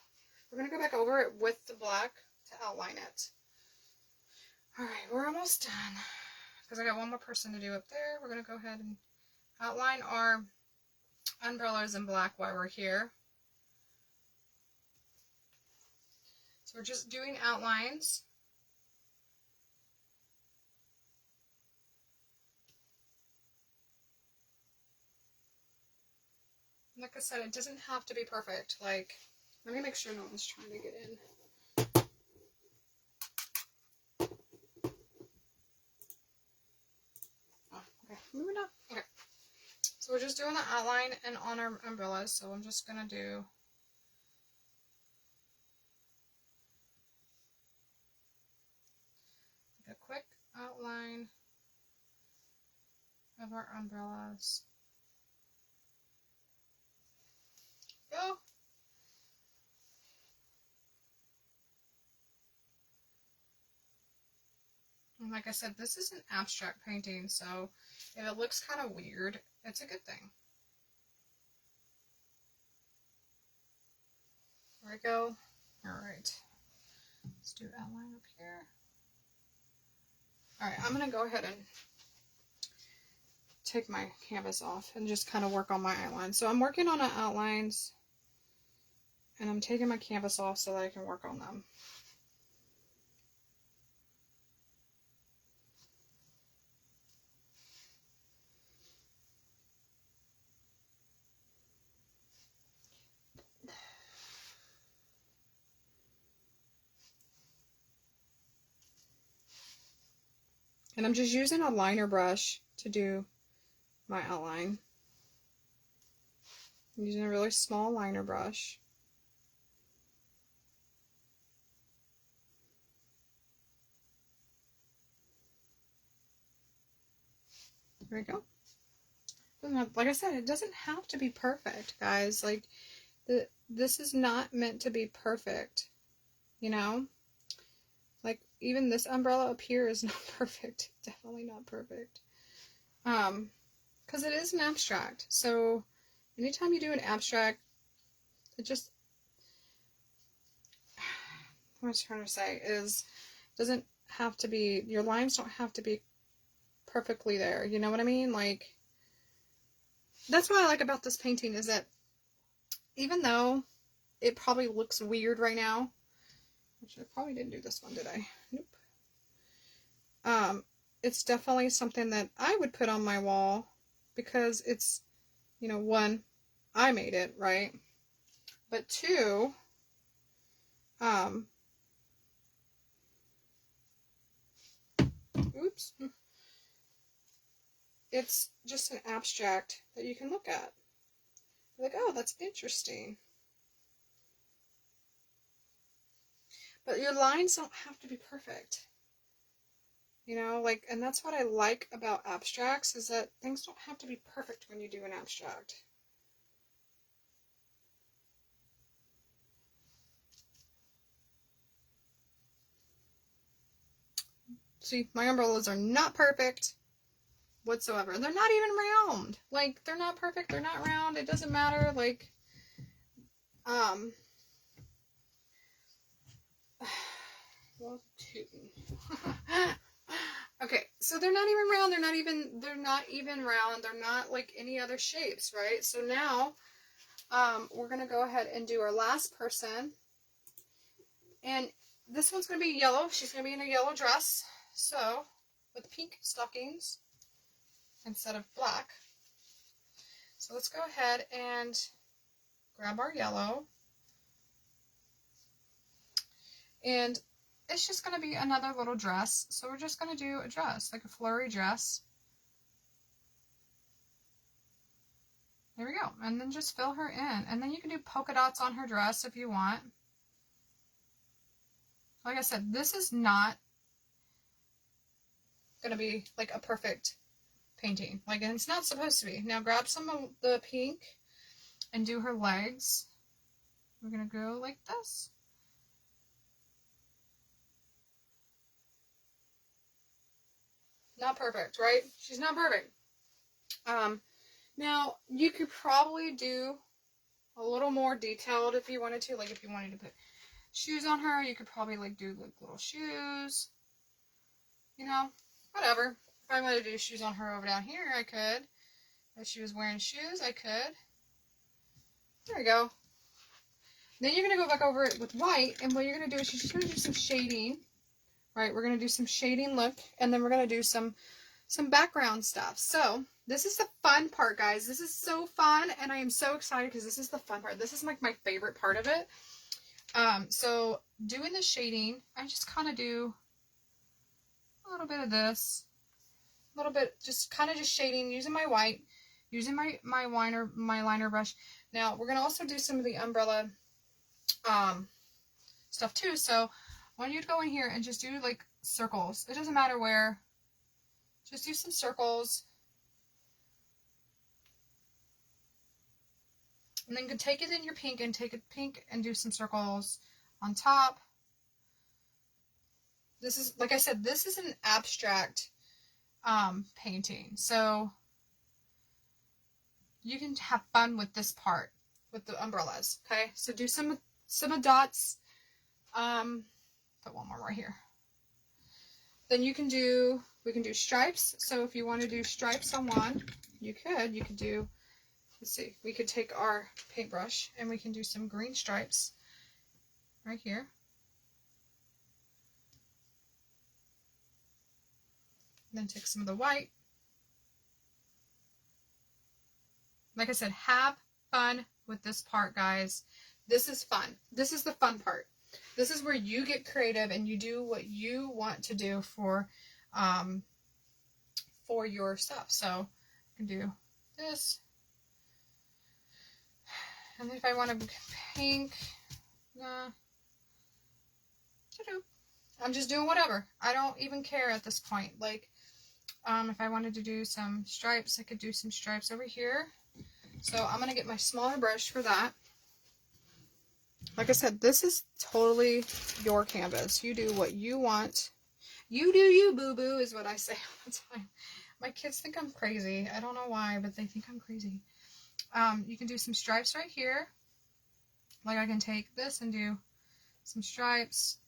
we're going to go back over it with the black to outline it. All right, we're almost done. Because I got one more person to do up there. We're going to go ahead and outline our umbrellas in black while we're here. So we're just doing outlines. Like I said, it doesn't have to be perfect. Like, let me make sure no one's trying to get in. Oh, okay, moving on. Okay, so we're just doing the outline and on our umbrellas. So I'm just gonna do like a quick outline of our umbrellas. Go. And like I said, this is an abstract painting, so if it looks kind of weird, it's a good thing. There we go. Alright. Let's do outline up here. Alright, I'm going to go ahead and take my canvas off and just kind of work on my outline. So I'm working on outlines, and I'm taking my canvas off so that I can work on them. And I'm just using a liner brush to do my outline. I'm using a really small liner brush. There we go. Like I said, it doesn't have to be perfect, guys. Like, this is not meant to be perfect, you know? Like, even this umbrella up here is not perfect. Definitely not perfect. Because it is an abstract. So, anytime you do an abstract, it just, what I was trying to say is, doesn't have to be, your lines don't have to be perfectly there. You know what I mean? Like, that's what I like about this painting is that even though it probably looks weird right now, which I probably didn't do this one, did I? Nope. It's definitely something that I would put on my wall because it's, you know, one, I made it, right? But two, oops, it's just an abstract that you can look at. Like, oh, that's interesting. But your lines don't have to be perfect. You know, like, and that's what I like about abstracts, is that things don't have to be perfect when you do an abstract. See, my umbrellas are not perfect whatsoever. They're not even round. Like, they're not perfect, they're not round, it doesn't matter, like, well, okay, so they're not even round, they're not even round, they're not like any other shapes, right? So now, we're gonna go ahead and do our last person, and this one's gonna be yellow. She's gonna be in a yellow dress, so, with pink stockings instead of black. So let's go ahead and grab our yellow, and it's just going to be another little dress. So we're just going to do a dress, like a flowery dress. There we go. And then just fill her in. And then you can do polka dots on her dress if you want. Like I said, this is not going to be like a perfect painting. Like, and it's not supposed to be. Now grab some of the pink and do her legs. We're going to go like this. not perfect, right? She's not perfect. Now you could probably do a little more detailed if you wanted to. Like if you wanted to put shoes on her, you could probably like do like little shoes. You know, whatever. If I wanted to do shoes on her over down here, I could. If she was wearing shoes, I could. There we go. Then you're going to go back over it with white, and what you're going to do is you're just going to do some shading, right? We're going to do some shading look, and then we're going to do some background stuff. So this is the fun part, guys. This is so fun, and I am so excited because this is the fun part. This is like my favorite part of it. So doing the shading, I just kind of do a little bit of this, a little bit, just kind of just shading, using my white, using my liner brush. Now we're going to also do some of the umbrella stuff too. So I want you to go in here and just do like circles. It doesn't matter where. Just do some circles. And then you can take it in your pink and take it pink and do some circles on top. This is, like I said, this is an abstract painting. So you can have fun with this part, with the umbrellas. Okay, so do some dots. Put one more right here. Then we can do stripes. So if you want to do stripes on one, you could do, let's see, we could take our paintbrush and we can do some green stripes right here. And then take some of the white. Like I said, have fun with this part, guys. This is fun. This is the fun part. This is where you get creative and you do what you want to do for your stuff. So I can do this. And then if I want to pink, I'm just doing whatever. I don't even care at this point. Like, if I wanted to do some stripes, I could do some stripes over here. So I'm going to get my smaller brush for that. Like I said, this is totally your canvas. You do what you want. You do you, boo-boo, is what I say all the time. My kids think I'm crazy. I don't know why, but they think I'm crazy. You can do some stripes right here. Like I can take this and do some stripes.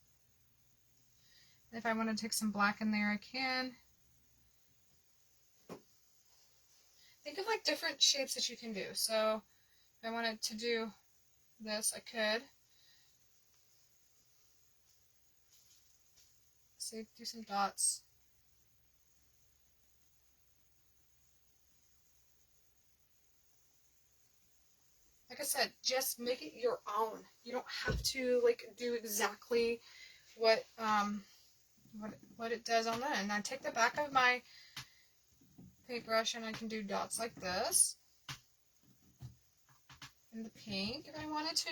If I want to take some black in there, I can. Think of like different shapes that you can do. So if I wanted to do this, I could. See, do some dots. Like I said, just make it your own. You don't have to like do exactly what it does on that. And I take the back of my paintbrush and I can do dots like this. In the pink if I wanted to,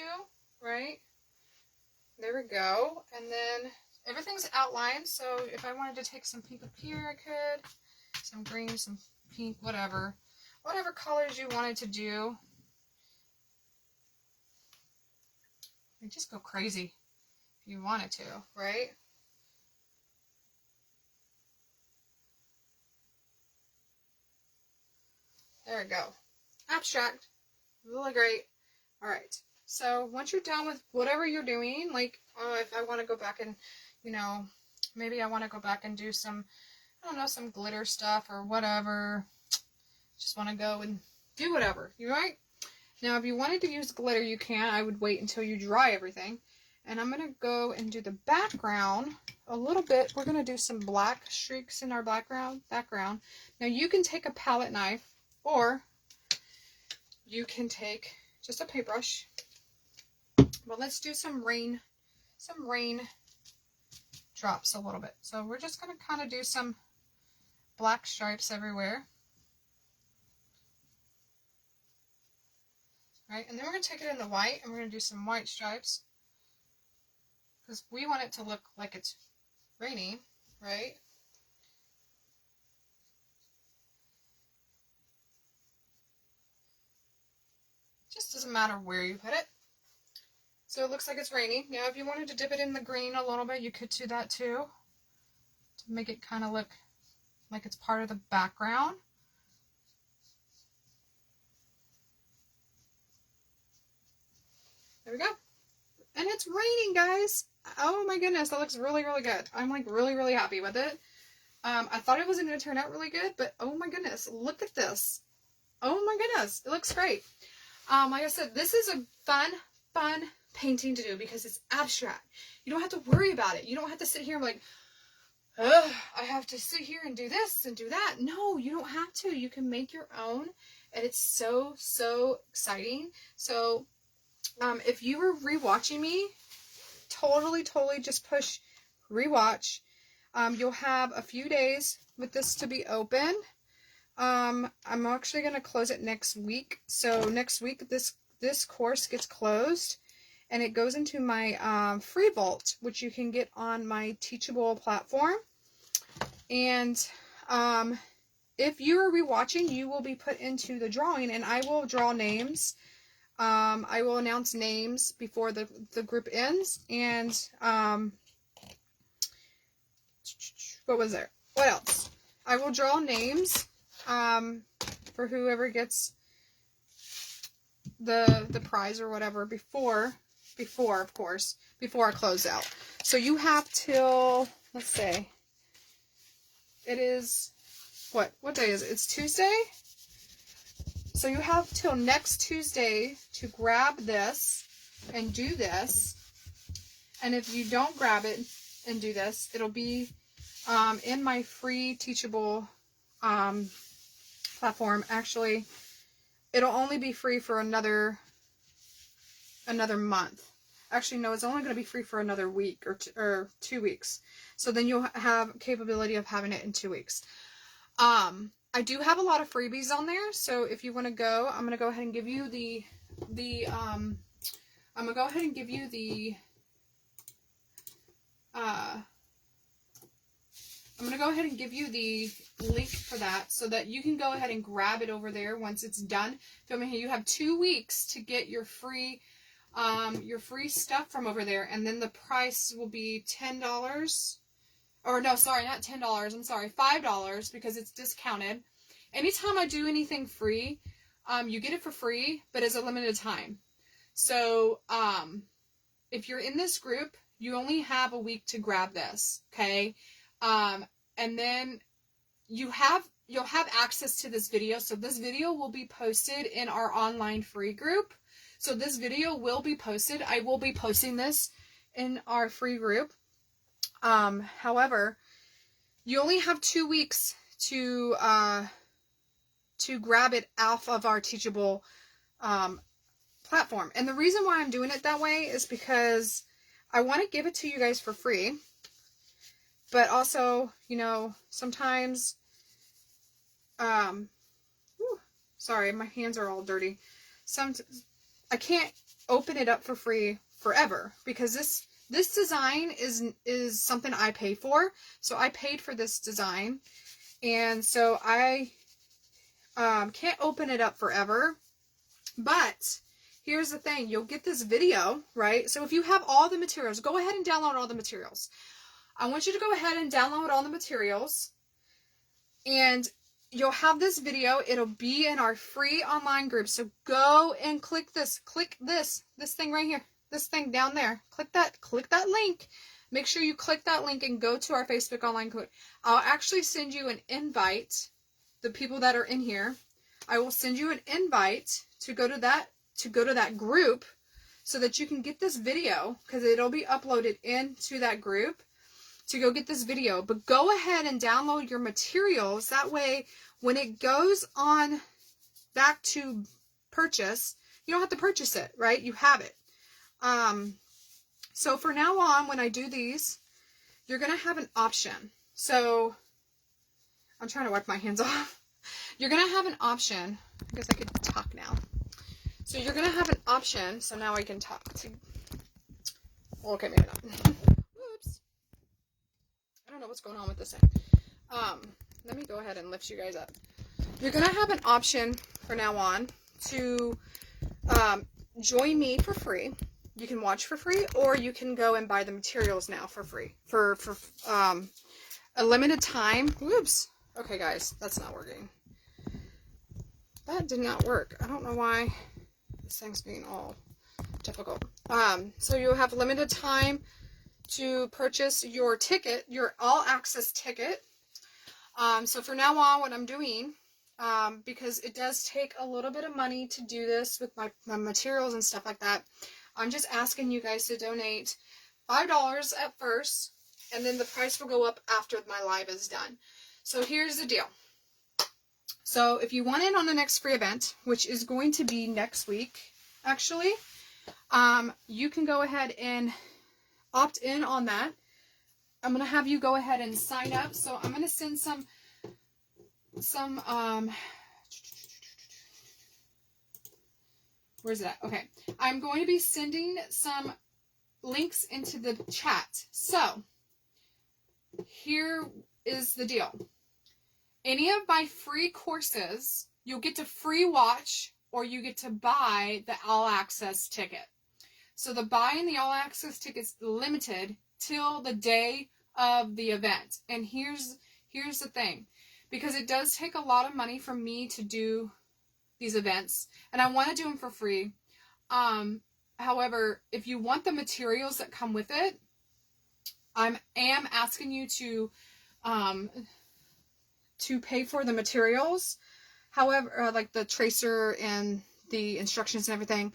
right? There we go. And then everything's outlined, so if I wanted to take some pink up here, I could. Some green, some pink, whatever. Whatever colors you wanted to do. And just go crazy if you wanted to, right? There we go. Abstract. Really great. Alright. So once you're done with whatever you're doing, like if I want to go back and, you know, maybe I want to go back and do some, I don't know, some glitter stuff or whatever. Just want to go and do whatever. You right? Now if you wanted to use glitter, you can. I would wait until you dry everything. And I'm going to go and do the background a little bit. We're going to do some black streaks in our background. Now you can take a palette knife or you can take just a paintbrush. But let's do some rain drops a little bit. So we're just going to kind of do some black stripes everywhere. Right, and then we're going to take it in the white and we're going to do some white stripes. Because we want it to look like it's raining, right? Just doesn't matter where you put it. So it looks like it's raining. Now if you wanted to dip it in the green a little bit, you could do that too. To make it kind of look like it's part of the background. There we go. And it's raining, guys. Oh my goodness, that looks really, really good. I'm like really, really happy with it. I thought it wasn't going to turn out really good, but oh my goodness, look at this. Oh my goodness, it looks great. Like I said, this is a fun painting to do because it's abstract. You don't have to worry about it. You don't have to sit here and be like, ugh, I have to sit here and do this and do that. No, you don't have to. You can make your own, and it's so, so exciting. So, if you were rewatching me, totally just push rewatch. You'll have a few days with this to be open. I'm actually going to close it next week. So next week, this course gets closed, and it goes into my free vault, which you can get on my Teachable platform. And if you are rewatching, you will be put into the drawing, and I will draw names. I will announce names before the group ends. And what was there? What else? I will draw names for whoever gets the prize or whatever before of course, before I close out. So you have till, let's say, it is, what day is it? It's Tuesday? So you have till next Tuesday to grab this and do this. And if you don't grab it and do this, it'll be in my free Teachable platform. Actually, it'll only be free for another month. Actually, no, it's only going to be free for another week or 2 weeks. So then you'll have capability of having it in 2 weeks. I do have a lot of freebies on there, so if you want to go, I'm going to go ahead and give you the link for that so that you can go ahead and grab it over there once it's done filming here. You have 2 weeks to get your free stuff from over there, and then the price will be $10. Or no, sorry, not $10. I'm sorry, $5 because it's discounted. Anytime I do anything free, you get it for free, but it's a limited time. So if you're in this group, you only have a week to grab this, okay? And then you'll have access to this video. So this video will be posted in our online free group. So this video will be posted. I will be posting this in our free group. However, you only have 2 weeks to grab it off of our Teachable platform. And the reason why I'm doing it that way is because I want to give it to you guys for free. But also, you know, sometimes, sorry, my hands are all dirty. I can't open it up for free forever because this design is something I pay for. So I paid for this design, and so I can't open it up forever. But here's the thing, you'll get this video, right? So if you have all the materials, go ahead and download all the materials. I want you to go ahead and download all the materials, and you'll have this video. It'll be in our free online group. So go and click this thing right here, this thing down there. Click that link. Make sure you click that link and go to our Facebook online group. I'll actually send you an invite. The people that are in here, I will send you an invite to go to that group so that you can get this video, because it'll be uploaded into that group to go get this video. But go ahead and download your materials. That way, when it goes on back to purchase, you don't have to purchase it, right? You have it. So for now on, when I do these, you're going to have an option. So I'm trying to wipe my hands off. You're going to have an option. I guess I could talk now. So you're going to have an option. So now I can talk to, okay, maybe not. Whoops. I don't know what's going on with this thing. Let me go ahead and lift you guys up. You're going to have an option for now on to join me for free. You can watch for free, or you can go and buy the materials now for free. For a limited time. Whoops. Okay, guys, that's not working. That did not work. I don't know why this thing's being all difficult. So you'll have limited time to purchase your ticket, your all-access ticket. So for now on, what I'm doing, because it does take a little bit of money to do this with my materials and stuff like that, I'm just asking you guys to donate $5 at first, and then the price will go up after my live is done. So here's the deal. So if you want in on the next free event, which is going to be next week, actually, you can go ahead and opt in on that. I'm going to have you go ahead and sign up. So I'm going to send some where's that? Okay. I'm going to be sending some links into the chat. So here is the deal. Any of my free courses, you'll get to free watch or you get to buy the all access ticket. So the buy and the all access ticket's limited till the day of the event. And here's the thing, because it does take a lot of money from me to do these events, and I want to do them for free. However, if you want the materials that come with it, I am asking you to pay for the materials. However, like the tracer and the instructions and everything,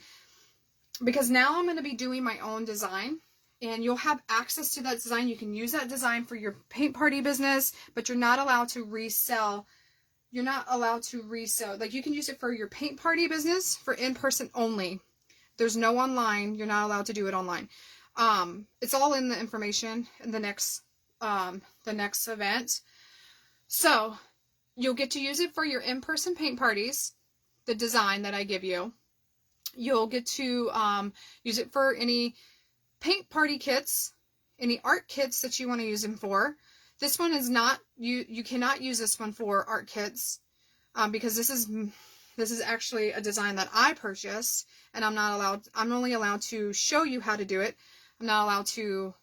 because now I'm going to be doing my own design, and you'll have access to that design. You can use that design for your paint party business, but you're not allowed to resell. You're not allowed to resell. Like, you can use it for your paint party business for in-person only. There's no online. You're not allowed to do it online. It's all in the information in the next event. So you'll get to use it for your in-person paint parties, the design that I give you. You'll get to use it for any paint party kits, any art kits that you want to use them for. This one is not, you cannot use this one for art kits, because this is actually a design that I purchased, and I'm only allowed to show you how to do it. I'm not allowed to,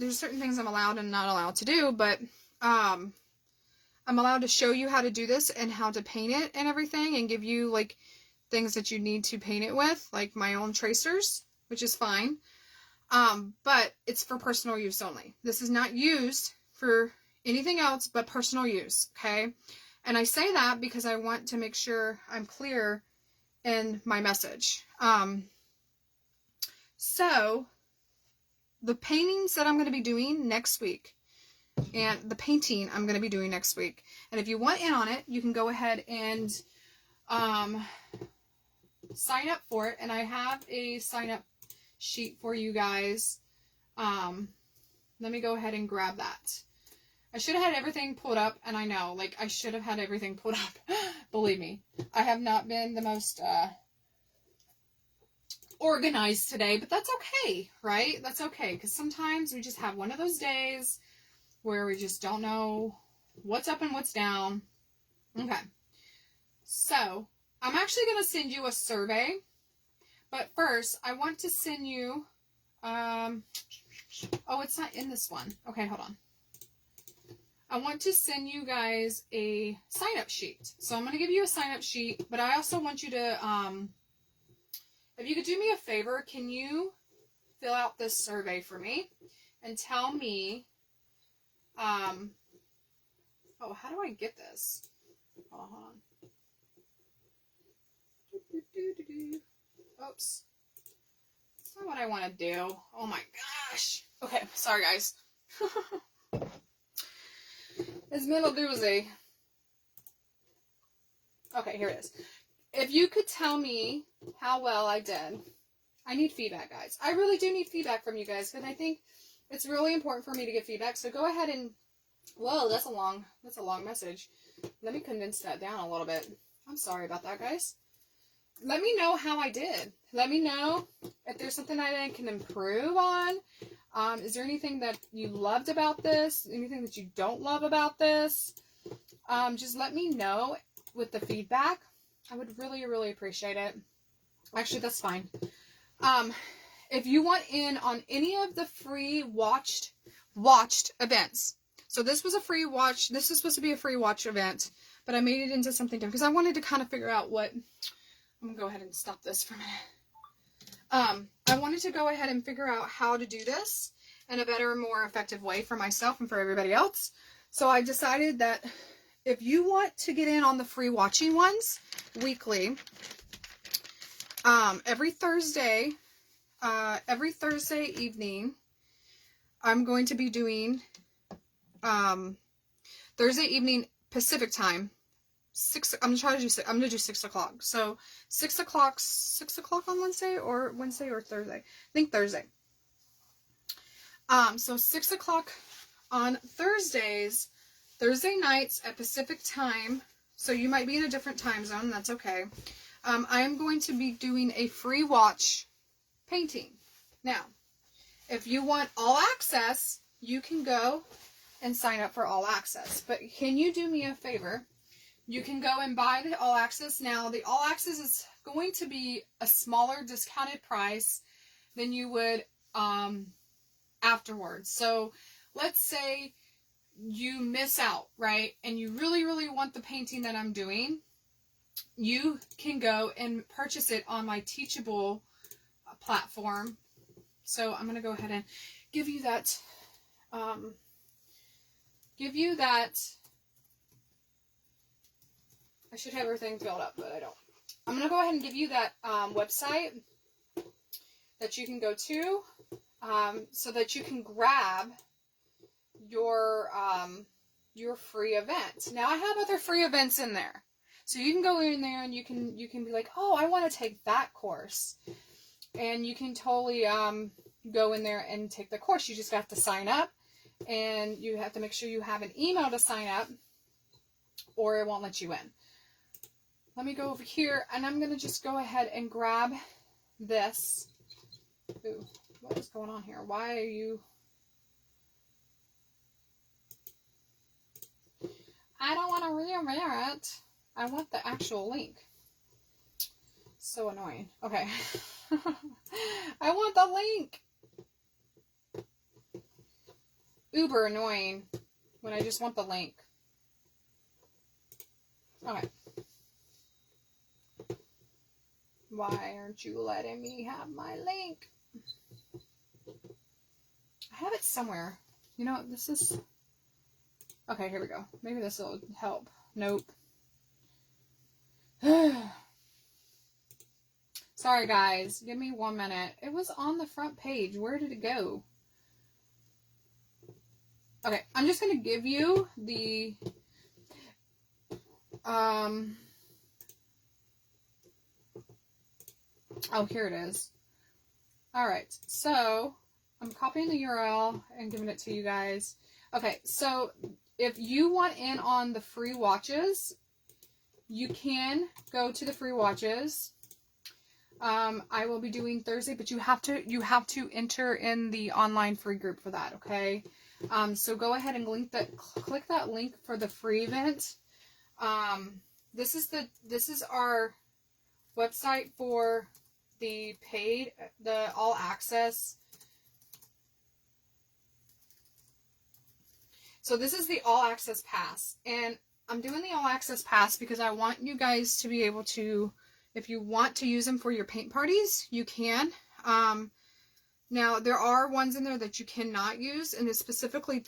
there's certain things I'm allowed and not allowed to do, but, I'm allowed to show you how to do this and how to paint it and everything, and give you, like, things that you need to paint it with, like my own tracers, which is fine. But it's for personal use only. This is not used for anything else but personal use, okay? And I say that because I want to make sure I'm clear in my message. So the paintings that I'm going to be doing next week, and the painting I'm going to be doing next week, and if you want in on it, you can go ahead and sign up for it. And I have a sign up sheet for you guys. Let me go ahead and grab that. I should have had everything pulled up, and I know, like, I should have had everything pulled up. Believe me, I have not been the most organized today, but that's okay, right? That's okay, because sometimes we just have one of those days where we just don't know what's up and what's down. Okay, so I'm actually going to send you a survey, but first I want to send you, oh, it's not in this one. Okay, hold on. I want to send you guys a sign-up sheet. So I'm going to give you a sign-up sheet, but I also want you to, if you could do me a favor, can you fill out this survey for me and tell me, oh, how do I get this? Oh, hold on. Oops. That's not what I want to do. Oh my gosh. Okay, sorry guys. It's middle doozy. Okay, here it is. If you could tell me how well I did. I need feedback, guys. I really do need feedback from you guys, because I think it's really important for me to get feedback. So go ahead and, whoa, that's a long message. Let me condense that down a little bit. I'm sorry about that, guys. Let me know how I did. Let me know if there's something I can improve on. Is there anything that you loved about this? Anything that you don't love about this? Just let me know with the feedback. I would really, really appreciate it. Actually, that's fine. If you want in on any of the free watched events, So this was a free watch. This is supposed to be a free watch event, but I made it into something different because I wanted to kind of figure out what, I'm going to go ahead and stop this for a minute. I wanted to go ahead and figure out how to do this in a better, more effective way for myself and for everybody else. So I decided that if you want to get in on the free watching ones weekly, every Thursday evening, I'm going to be doing, Thursday evening Pacific time, I'm going to do 6 o'clock. So 6 o'clock on Wednesday or Thursday. I think Thursday. So 6 o'clock on Thursdays, Thursday nights at Pacific time. So you might be in a different time zone. That's okay. I am going to be doing a free watch painting. Now, if you want all access, you can go and sign up for all access. But can you do me a favor? You can go and buy the all access. Now, the all access is going to be a smaller discounted price than you would afterwards. So let's say you miss out, right? And you really, really want the painting that I'm doing. You can go and purchase it on my Teachable platform. So I'm going to go ahead and give you that, I should have everything filled up, but I don't. I'm going to go ahead and give you that website that you can go to so that you can grab your free event. Now I have other free events in there. So you can go in there and you can be like, oh, I want to take that course. And you can totally go in there and take the course. You just have to sign up, and you have to make sure you have an email to sign up, or it won't let you in. Let me go over here, and I'm going to just go ahead and grab this. Ooh, what is going on here? Why are you... I don't want to read it. I want the actual link. So annoying. Okay. I want the link. Uber annoying when I just want the link. Okay. Why aren't you letting me have my link? I have it somewhere. You know, this is... Okay, here we go. Maybe this will help. Nope. Sorry, guys. Give me 1 minute. It was on the front page. Where did it go? Okay, I'm just going to give you the... Oh, here it is. Alright, so I'm copying the URL and giving it to you guys. Okay, so if you want in on the free watches, you can go to the free watches. I will be doing Thursday, but you have to enter in the online free group for that, okay? So go ahead and click that link for the free event. This is our website for the paid, the all access. So this is the all access pass, and I'm doing the all access pass because I want you guys to be able to, if you want to use them for your paint parties, you can. Now there are ones in there that you cannot use, and it specifically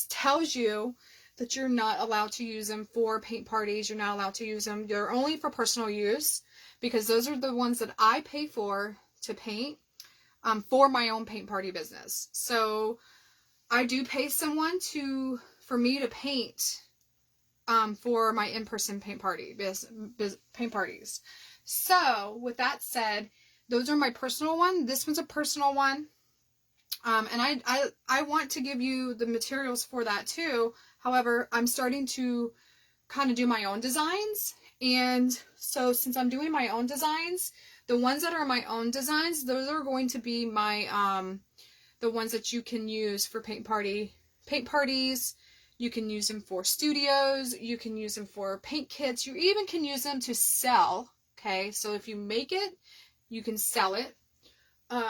tells you that you're not allowed to use them for paint parties. You're not allowed to use them. They're only for personal use, because those are the ones that I pay for to paint for my own paint party business. So I do pay someone for me to paint for my in-person paint parties. So with that said, those are my personal one. This one's a personal one. And I want to give you the materials for that too. However, I'm starting to kind of do my own designs. And so since I'm doing my own designs, the ones that are my own designs, those are going to be my, the ones that you can use for paint parties. You can use them for studios. You can use them for paint kits. You even can use them to sell. Okay. So if you make it, you can sell it.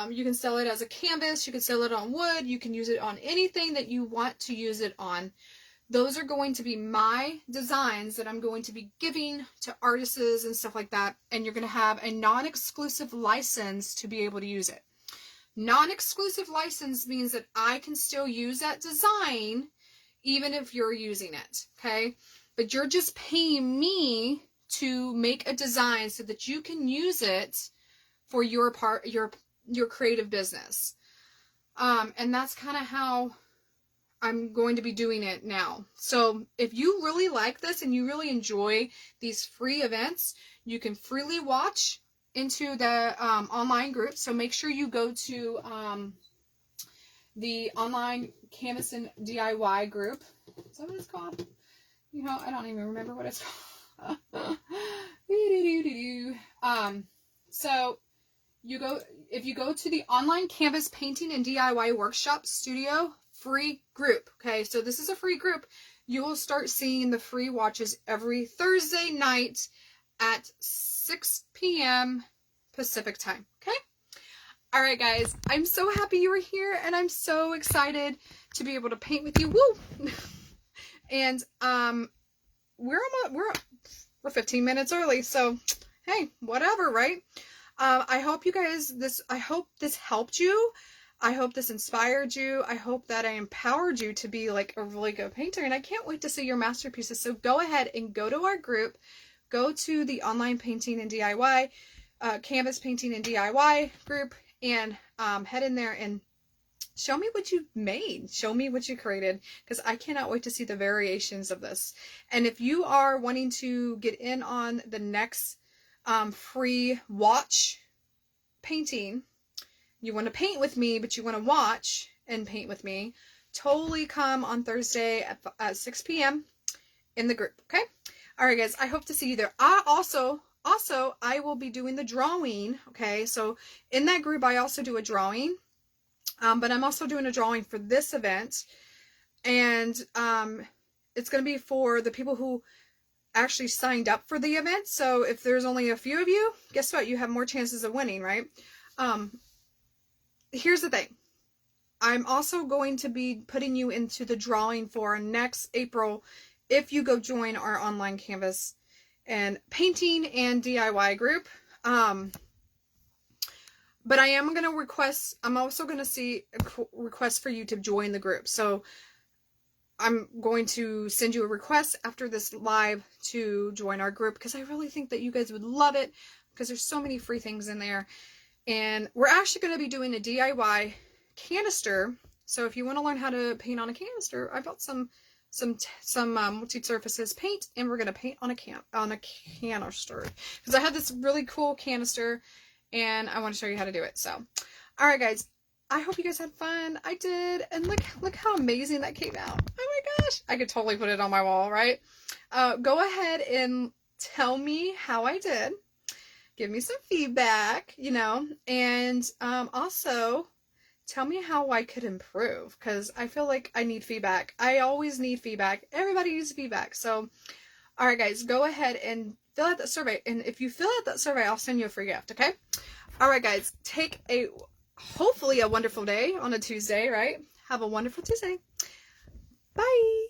You can sell it as a canvas. You can sell it on wood. You can use it on anything that you want to use it on. those are going to be my designs that I'm going to be giving to artists and stuff like that. And you're going to have a non-exclusive license to be able to use it. Non-exclusive license means that I can still use that design even if you're using it, okay? But you're just paying me to make a design so that you can use it for your creative business. And that's kind of how I'm going to be doing it now. So if you really like this and you really enjoy these free events, you can freely watch into the online group. So make sure you go to the online Canvas and DIY group. Is that what it's called? You know, I don't even remember what it's called. So if you go to the online Canvas painting and DIY workshop studio free group, okay, so this is a free group, you will start seeing the free watches every Thursday night at 6 p.m. Pacific time, okay? All right, guys, I'm so happy you were here, and I'm so excited to be able to paint with you. Woo! And we're 15 minutes early, so hey, whatever, right? I hope you guys I hope this helped you. I hope this inspired you. I hope that I empowered you to be like a really good painter, and I can't wait to see your masterpieces. So go ahead and go to our group, go to the online painting and DIY, Canvas painting and DIY group, and head in there and show me what you made. Show me what you created, because I cannot wait to see the variations of this. And if you are wanting to get in on the next free watch painting, you want to paint with me, but you want to watch and paint with me, totally come on Thursday at 6 p.m. in the group, okay? All right, guys, I hope to see you there. I will be doing the drawing, okay? So in that group, I also do a drawing, but I'm also doing a drawing for this event, and it's going to be for the people who actually signed up for the event. So if there's only a few of you, guess what? You have more chances of winning, right? Here's the thing. I'm also going to be putting you into the drawing for next April if you go join our online Canvas and painting and DIY group. But I am going to request, I'm also going to see a request for you to join the group. So I'm going to send you a request after this live to join our group, because I really think that you guys would love it, because there's so many free things in there. And we're actually going to be doing a DIY canister. So if you want to learn how to paint on a canister, I bought some multi-surfaces paint, and we're going to paint on a canister, because I had this really cool canister and I want to show you how to do it. So, all right, guys, I hope you guys had fun. I did. And look how amazing that came out. Oh my gosh. I could totally put it on my wall, right? Go ahead and tell me how I did. Give me some feedback, you know, and also tell me how I could improve, because I feel like I need feedback. I always need feedback. Everybody needs feedback. So, all right, guys, go ahead and fill out that survey. And if you fill out that survey, I'll send you a free gift, okay? All right, guys, hopefully a wonderful day on a Tuesday, right? Have a wonderful Tuesday. Bye.